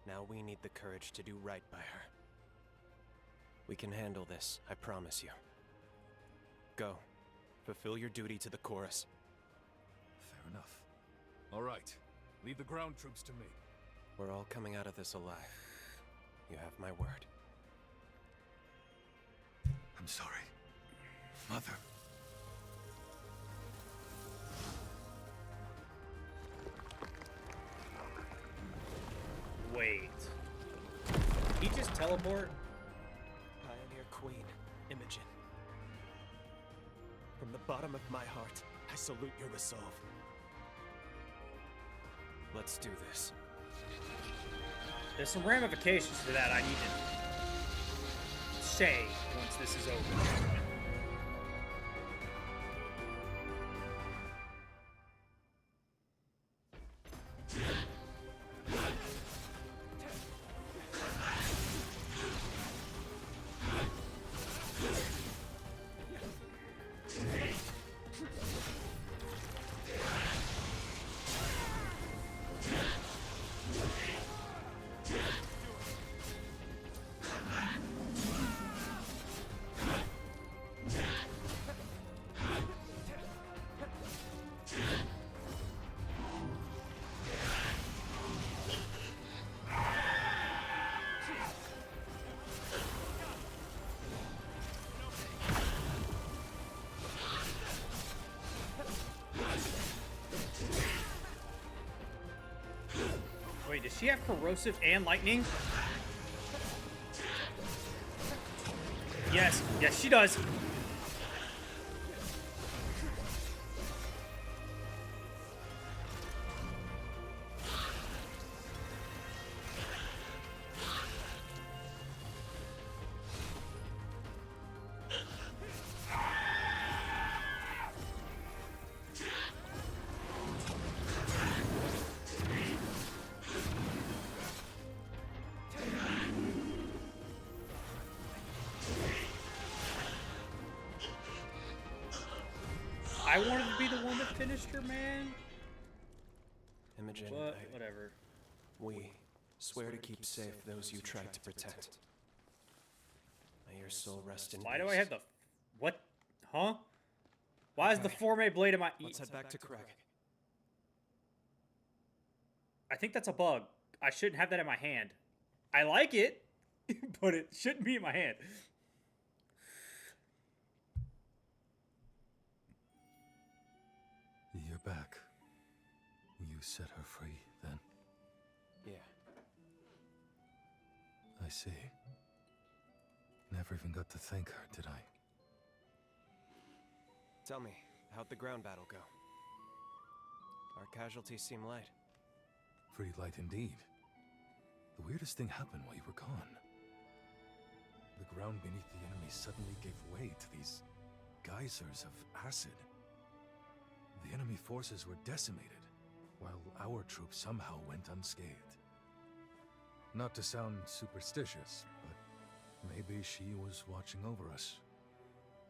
Now we need the courage to do right by her. We can handle this, I promise you. Go. Fulfill your duty to the chorus. Fair enough. All right. Leave the ground troops to me. We're all coming out of this alive. You have my word. I'm sorry. Mother. Wait. He just teleport? Pioneer Queen, Imogen. From the bottom of my heart, I salute your resolve. Let's do this. There's some ramifications to that I need to say once this is over. Wait, does she have corrosive and lightning? Yes, yes, she does. I wanted to be the one that finished her, man. Imogen, But whatever. we swear to keep safe those you tried to protect. May your soul rest in Why peace. do I have the... What? Huh? Why is the Okay. Forme blade in my... Let's head back to Craig. I think that's a bug. I shouldn't have that in my hand. I like it, but it shouldn't be in my hand. You're back. You set her free, then? Yeah. I see. Never even got to thank her, did I? Tell me, how'd the ground battle go? Our casualties seem light. Pretty light indeed. The weirdest thing happened while you were gone. the ground beneath the enemy suddenly gave way to these geysers of acid. The enemy forces were decimated, while our troops somehow went unscathed. Not to sound superstitious, but maybe she was watching over us.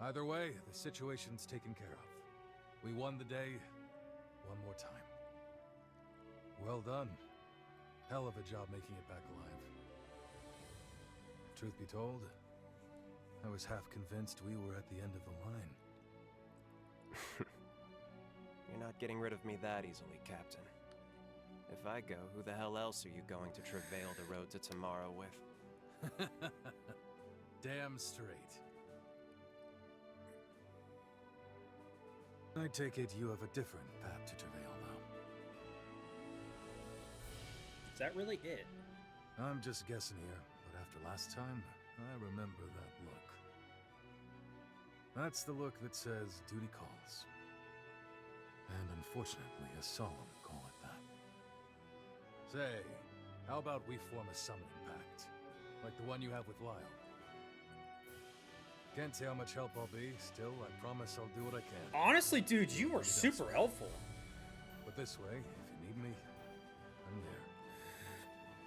Either way, the situation's taken care of. We won the day one more time. Well done. Hell of a job making it back alive. Truth be told, I was half convinced we were at the end of the line. You're not getting rid of me that easily, Captain. If I go, who the hell else are you going to travail the road to tomorrow with? Damn straight. I take it you have a different path to travail now. Is that really it? I'm just guessing here, but after last time, I remember that look. That's the look that says duty calls. And unfortunately, a solemn call at that. Say, how about we form a summoning pact? Like the one you have with Lyle. Can't say how much help I'll be, still, I promise I'll do what I can. Honestly, dude, you were super helpful. But this way, if you need me, I'm there.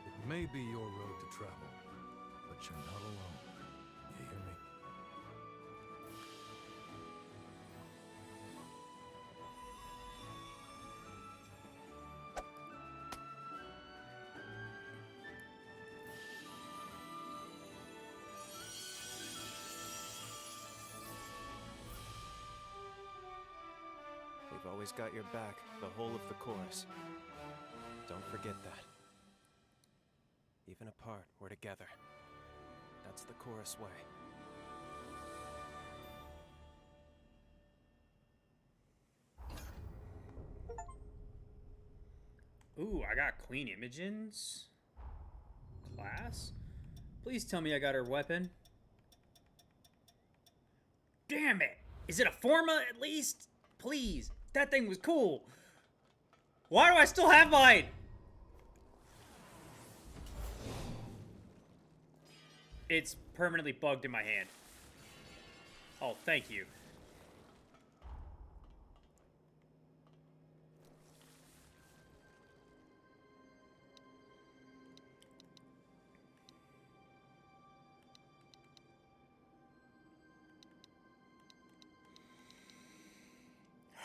It may be your road to travel, but you're not alone. You hear me? We've always got your back, the whole of the chorus. Don't forget that. Even apart, we're together. That's the chorus way. Ooh, I got Queen Imogen's class? Please tell me I got her weapon. Damn it! Is it a Forma at least? Please. That thing was cool. Why do I still have mine? It's permanently bugged in my hand. Oh, thank you.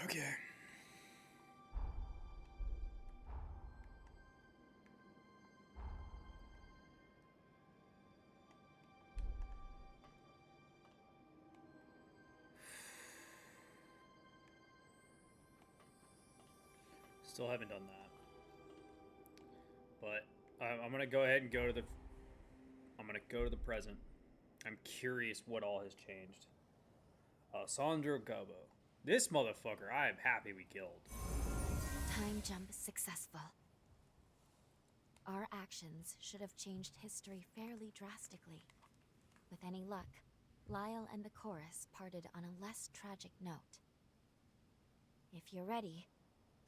Okay. Still haven't done that. But I'm gonna go ahead and go to the. I'm gonna go to the present. I'm curious what all has changed. Sandro Gobbo. This motherfucker, I am happy we killed. Time jump successful. Our actions should have changed history fairly drastically. With any luck, Lyle and the chorus parted on a less tragic note. If you're ready,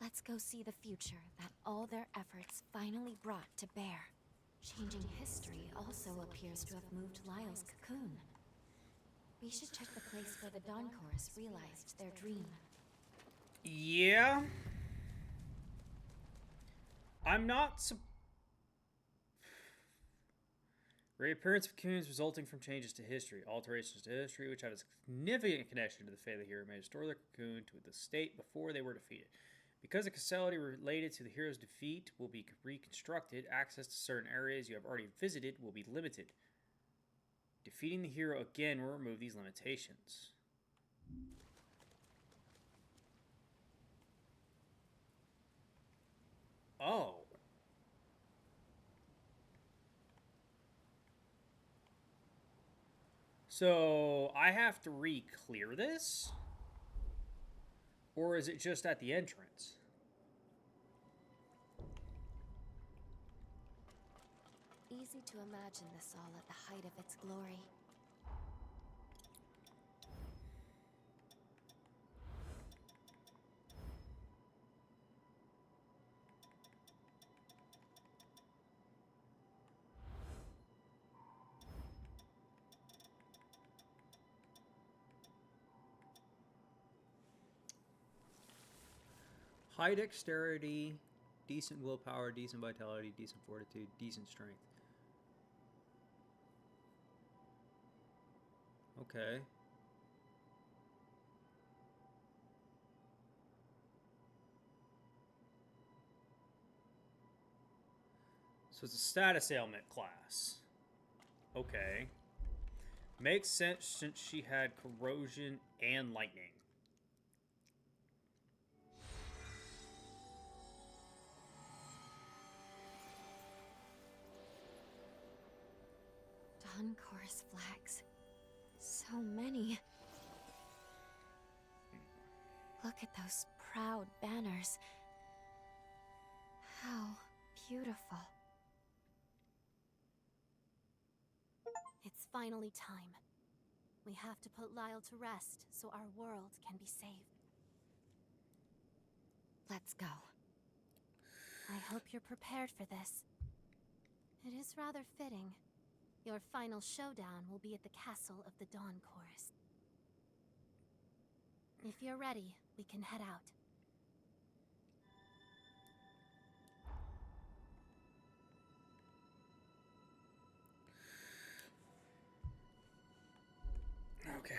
let's go see the future that all their efforts finally brought to bear. Changing history also appears to have moved Lyle's cocoon. We should check the place where the Dawn Chorus realized their dream. Yeah. I'm not Reappearance of cocoons resulting from changes to history. Alterations to history, which had a significant connection to the fate of the hero, may restore their cocoon to the state before they were defeated. Because the causality related to the hero's defeat will be reconstructed, access to certain areas you have already visited will be limited. Defeating the hero again will remove these limitations. Oh. So, I have to re-clear this? Or is it just at the entrance? Easy to imagine this all at the height of its glory. high dexterity, decent willpower, decent vitality, decent fortitude, decent strength. Okay. So it's a status ailment class. Okay. Makes sense since she had corrosion and lightning. Dawn Chorus flags. So many. Look at those proud banners. How beautiful. It's finally time. We have to put Lyle to rest so our world can be saved. Let's go. I hope you're prepared for this. It is rather fitting. Your final showdown will be at the castle of the Dawn Chorus. If you're ready, we can head out. Okay.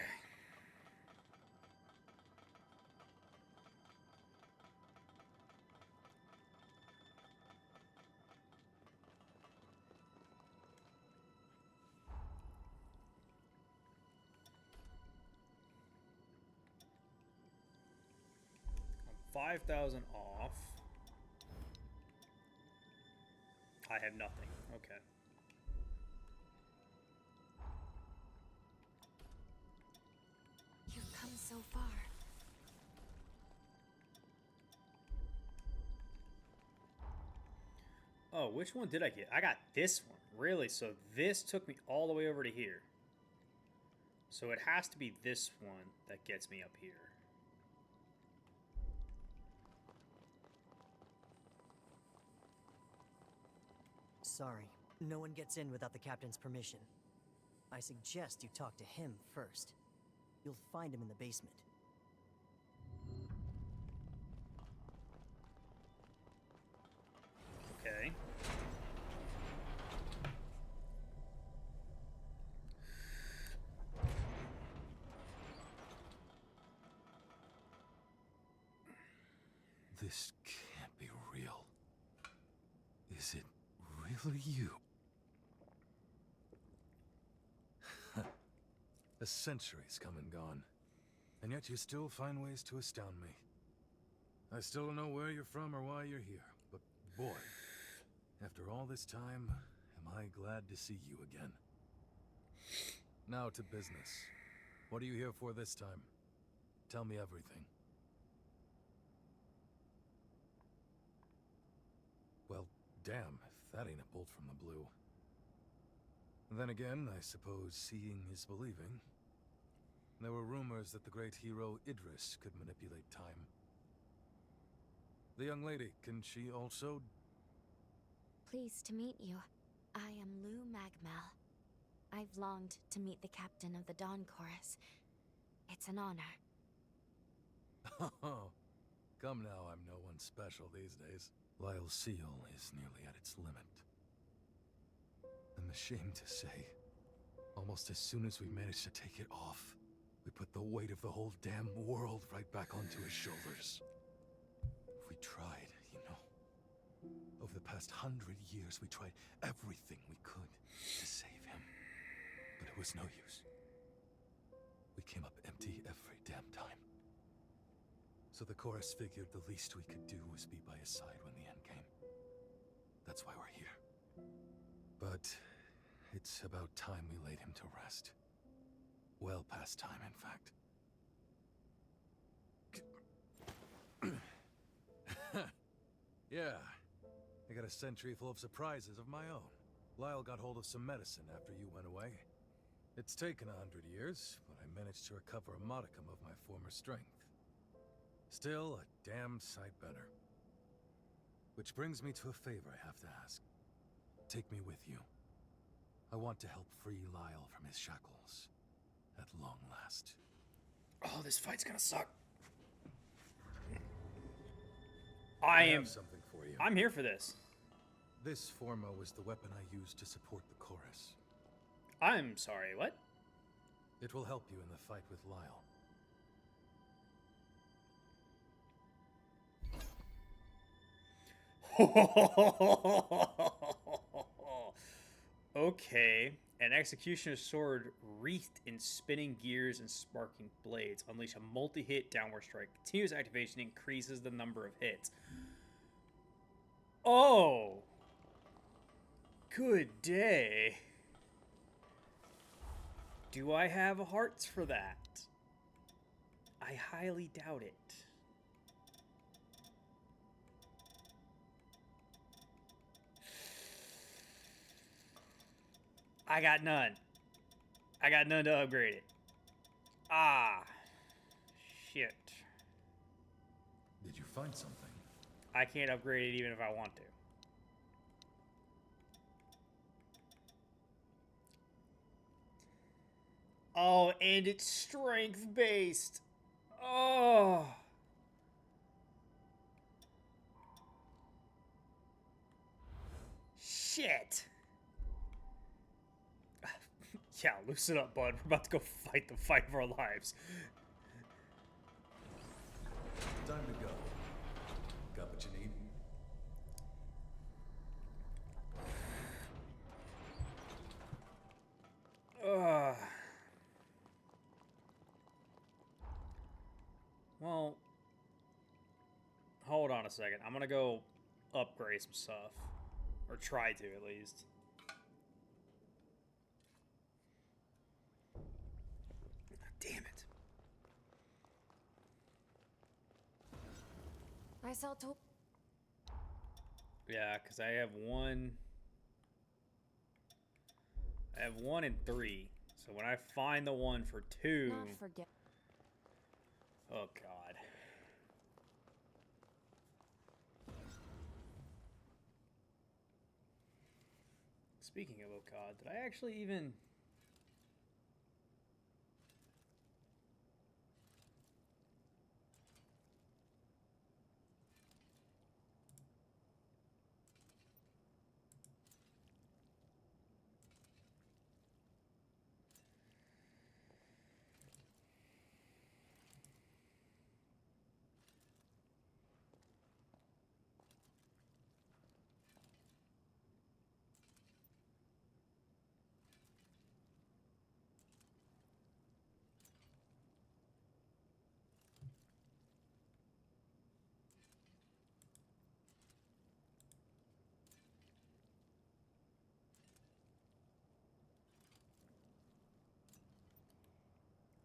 I'm 5,000 off. I have nothing. Okay. You've come so far. Oh, which one did I get? I got this one. Really? So this took me all the way over to here. So it has to be this one that gets me up here. Sorry, no one gets in without the captain's permission. I suggest you talk to him first. You'll find him in the basement. Okay. This can't be real. Is it really you? A century's come and gone, and yet you still find ways to astound me. I still don't know where you're from or why you're here, but boy, after all this time, am I glad to see you again. Now to business. What are you here for this time? Tell me everything. Well, damn, if that ain't a bolt from the blue. Then again, I suppose seeing is believing. There were rumors that the great hero Idris could manipulate time. The young lady, can she also? Pleased to meet you. I am Lou Magmel. I've longed to meet the captain of the Dawn Chorus. It's an honor. Oh, come now, I'm no one special these days. Lyle's seal is nearly at its limit. I'm ashamed to say, almost as soon as we managed to take it off, we put the weight of the whole damn world right back onto his shoulders. We tried, you know. Over the past 100 years, we tried everything we could to save him. But it was no use. We came up empty every damn time. So the chorus figured the least we could do was be by his side when the end came. That's why we're here. But it's about time we laid him to rest. Well past time, in fact. Yeah. I got a century full of surprises of my own. Lyle got hold of some medicine after you went away. It's taken 100 years, but I managed to recover a modicum of my former strength. Still a damn sight better. Which brings me to a favor I have to ask. Take me with you. I want to help free Lyle from his shackles. At long last. Oh, this fight's gonna suck. I am. have something for you. I'm here for this. This Forma was the weapon I used to support the chorus. I'm sorry, what? It will help you in the fight with Lyle. Okay. An executioner's sword wreathed in spinning gears and sparking blades. Unleash a multi-hit downward strike. Continuous activation increases the number of hits. Oh! Good day. Do I have hearts for that? I highly doubt it. I got none. I got none to upgrade it. Ah. Shit. Did you find something? I can't upgrade it even if I want to. Oh, and it's strength based. Oh. Shit. Yeah, loosen up, bud. We're about to go fight the fight of our lives. Time to go. Got what you need? Well, hold on a second. I'm gonna go upgrade some stuff. Or try to, at least. Damn it. I saw Top. Yeah, because I have one. I have 1 and 3. So when I find the one for 2. Not forget. Oh, God. Speaking of oh, God, did I actually even.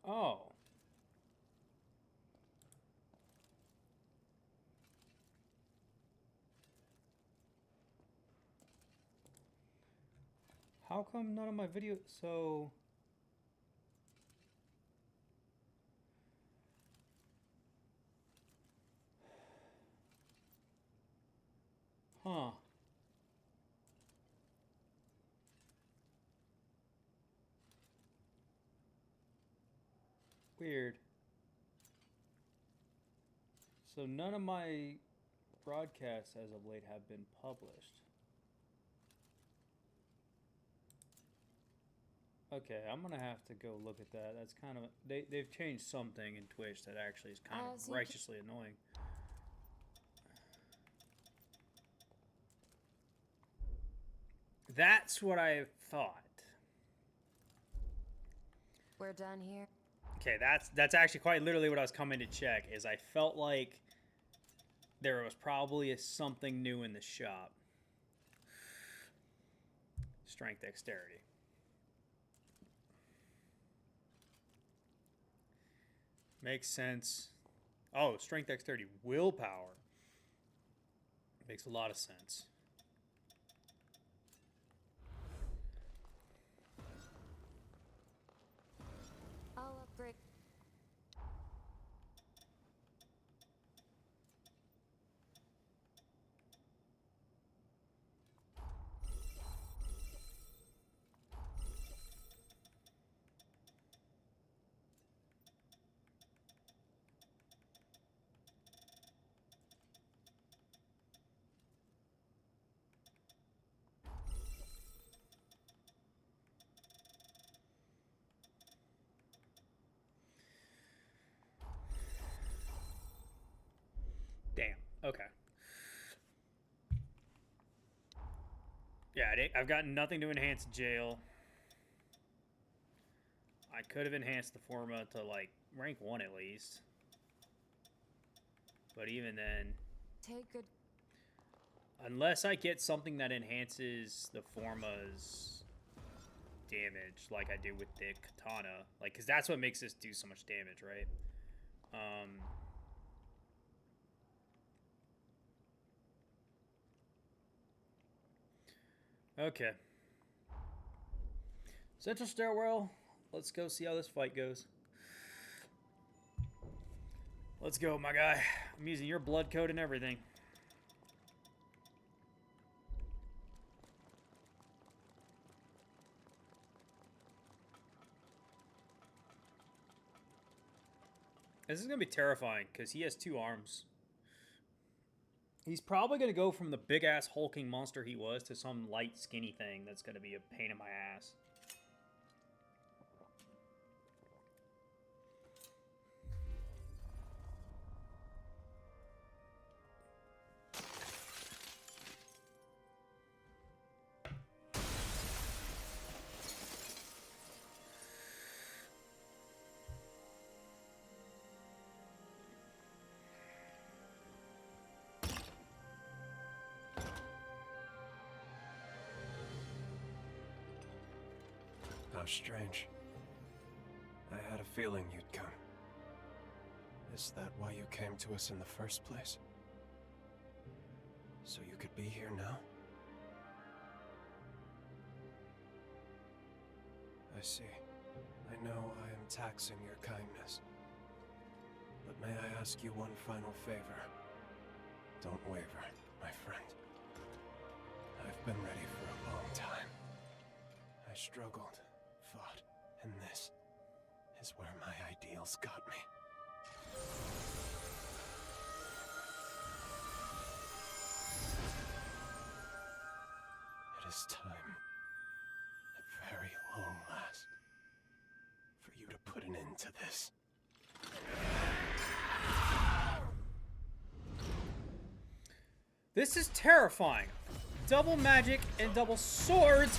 Oh. How come none of my videos? So. Huh. Weird. So none of my broadcasts as of late have been published. Okay, I'm gonna have to go look at that. That's kind of they've changed something in Twitch that actually is kind of righteously annoying. That's what I thought. We're done here. Okay, that's actually quite literally what I was coming to check. Is I felt like there was probably something new in the shop. Strength, dexterity. Makes sense. Oh, strength, dexterity, willpower. Makes a lot of sense. I'll upgrade. Okay. Yeah, I've got nothing to enhance jail. I could have enhanced the Forma to, like, rank 1 at least. But even then... Take good... Unless I get something that enhances the Forma's damage, like I do with the Katana. Like, because that's what makes this do so much damage, right? Okay. Central Stairwell. Let's go see how this fight goes. Let's go, my guy. I'm using your blood code and everything. This is going to be terrifying because he has 2 arms. He's probably going to go from the big-ass hulking monster he was to some light, skinny thing that's going to be a pain in my ass. How strange. I had a feeling you'd come. Is that why you came to us in the first place? So you could be here now? I see. I know I am taxing your kindness. But may I ask you one final favor? Don't waver, my friend. I've been ready for a long time. I struggled, fought, and this is where my ideals got me. It is time, at very long last, for you to put an end to this. This is terrifying. Double magic and double swords.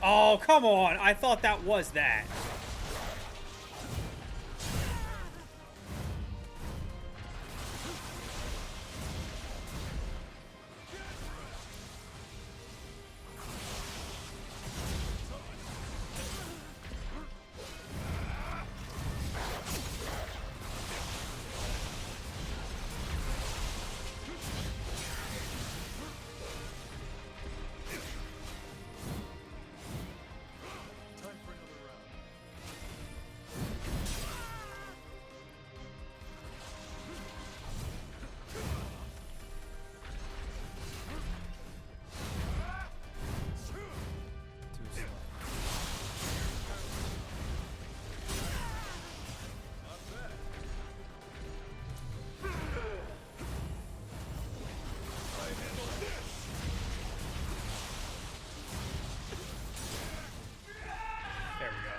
Oh, come on. I thought that was that. There we go.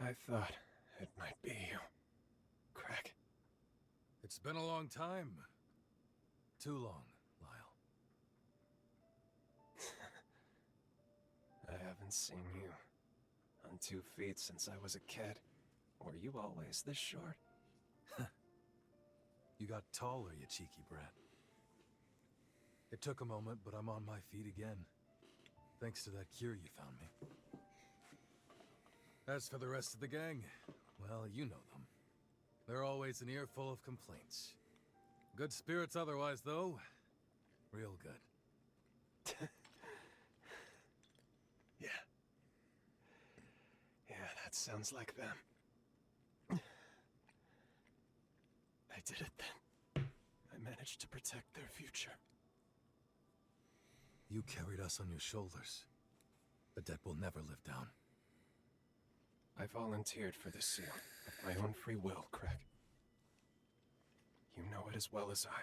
I thought it might be you, Craig. It's been a long time. Too long, Lyle. haven't seen you on 2 feet since I was a kid. Were you always this short? You got taller, you cheeky brat. It took a moment, but I'm on my feet again. Thanks to that cure you found me. As for the rest of the gang, well, you know them. They're always an earful of complaints. Good spirits otherwise, though. Real good. Yeah. Yeah, that sounds like them. I did it then. I managed to protect their future. You carried us on your shoulders. The debt will never live down. I volunteered for the seal of my own free will, Craig. You know it as well as I.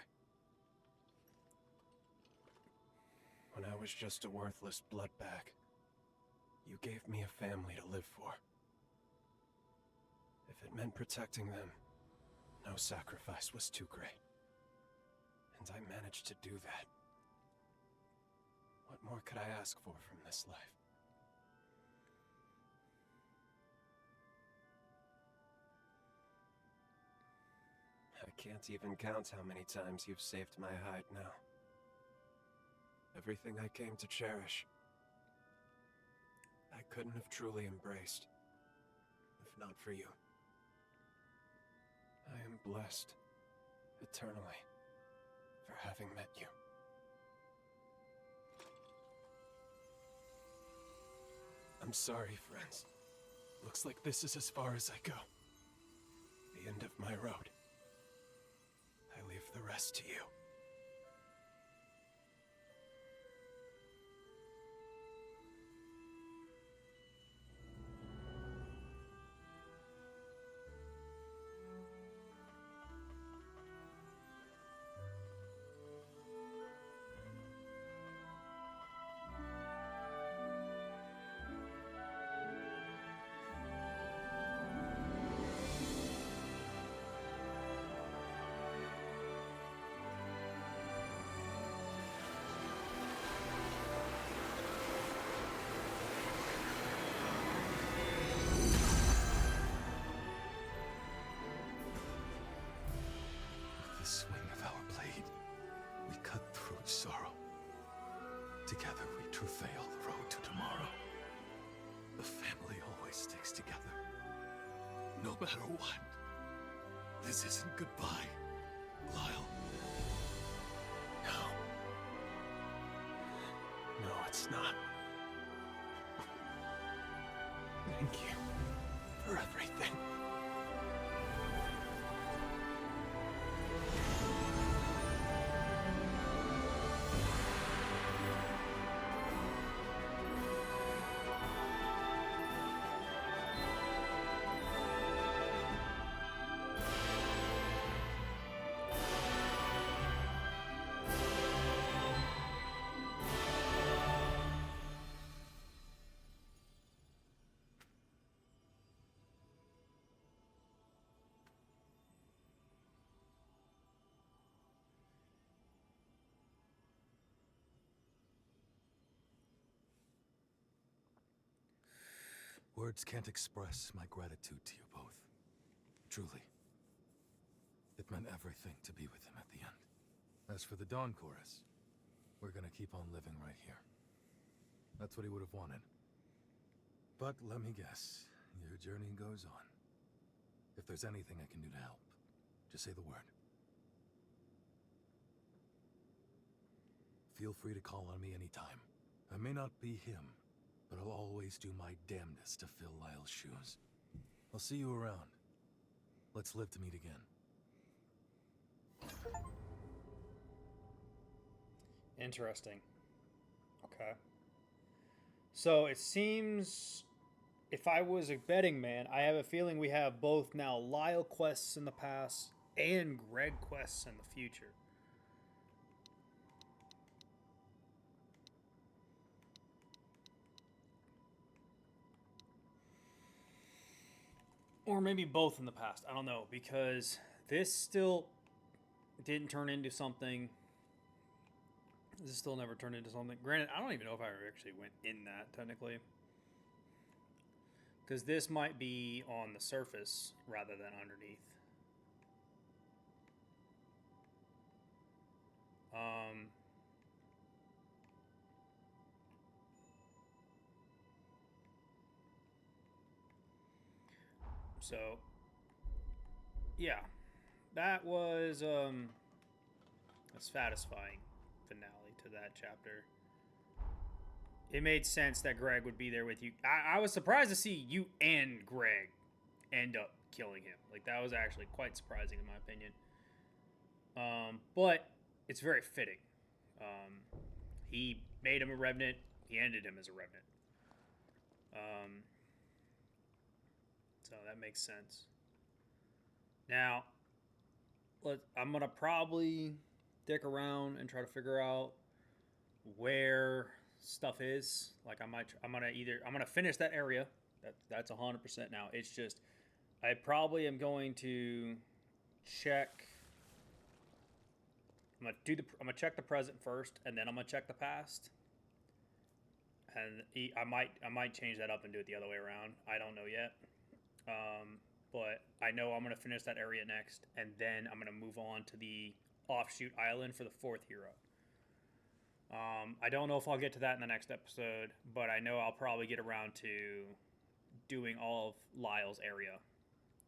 When I was just a worthless blood bag, you gave me a family to live for. If it meant protecting them, no sacrifice was too great. And I managed to do that. What more could I ask for from this life? I can't even count how many times you've saved my hide now. Everything I came to cherish, I couldn't have truly embraced, if not for you. I am blessed, eternally, for having met you. I'm sorry, friends. Looks like this is as far as I go. The end of my road. I leave the rest to you. Swing of our blade, we cut through sorrow. Together we travail the road to tomorrow. The family always sticks together. No matter what. This isn't goodbye, Lyle. No. No, it's not. Thank you for everything. Words can't express my gratitude to you both. Truly. It meant everything to be with him at the end. As for the Dawn Chorus, we're gonna keep on living right here. That's what he would have wanted. But let me guess, your journey goes on. If there's anything I can do to help, just say the word. Feel free to call on me anytime. I may not be him, but I'll always do my damnedest to fill Lyle's shoes. I'll see you around. Let's live to meet again. Interesting. Okay. So it seems, if I was a betting man, I have a feeling we have both now Lyle quests in the past and Greg quests in the future. Or maybe both in the past. I don't know, because this still didn't turn into something. This still never turned into something. Granted, I don't even know if I actually went in that, technically. Because this might be on the surface rather than underneath. So, yeah, that was a satisfying finale to that chapter. It made sense that Greg would be there with you. I was surprised to see you and Greg end up killing him. Like, that was actually quite surprising in my opinion. But it's very fitting. He made him a Revenant. He ended him as a Revenant. So that makes sense. Now, I'm going to probably dick around and try to figure out where stuff is. Like, I'm gonna finish that area. That's 100% now. It's just, I probably am going to check. I'm gonna check the present first, and then I'm gonna check the past. And I might change that up and do it the other way around. I don't know yet. But I know I'm going to finish that area next, and then I'm going to move on to the offshoot island for the 4th hero. I don't know if I'll get to that in the next episode, but I know I'll probably get around to doing all of Lyle's area,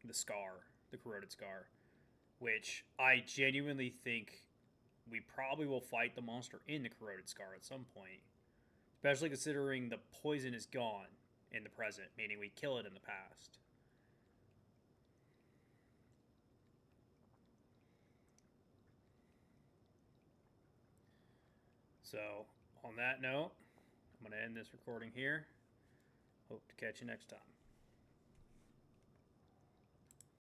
the Scar, the Corroded Scar, which I genuinely think we probably will fight the monster in the Corroded Scar at some point, especially considering the poison is gone in the present, meaning we kill it in the past. So, on that note, I'm going to end this recording here. Hope to catch you next time.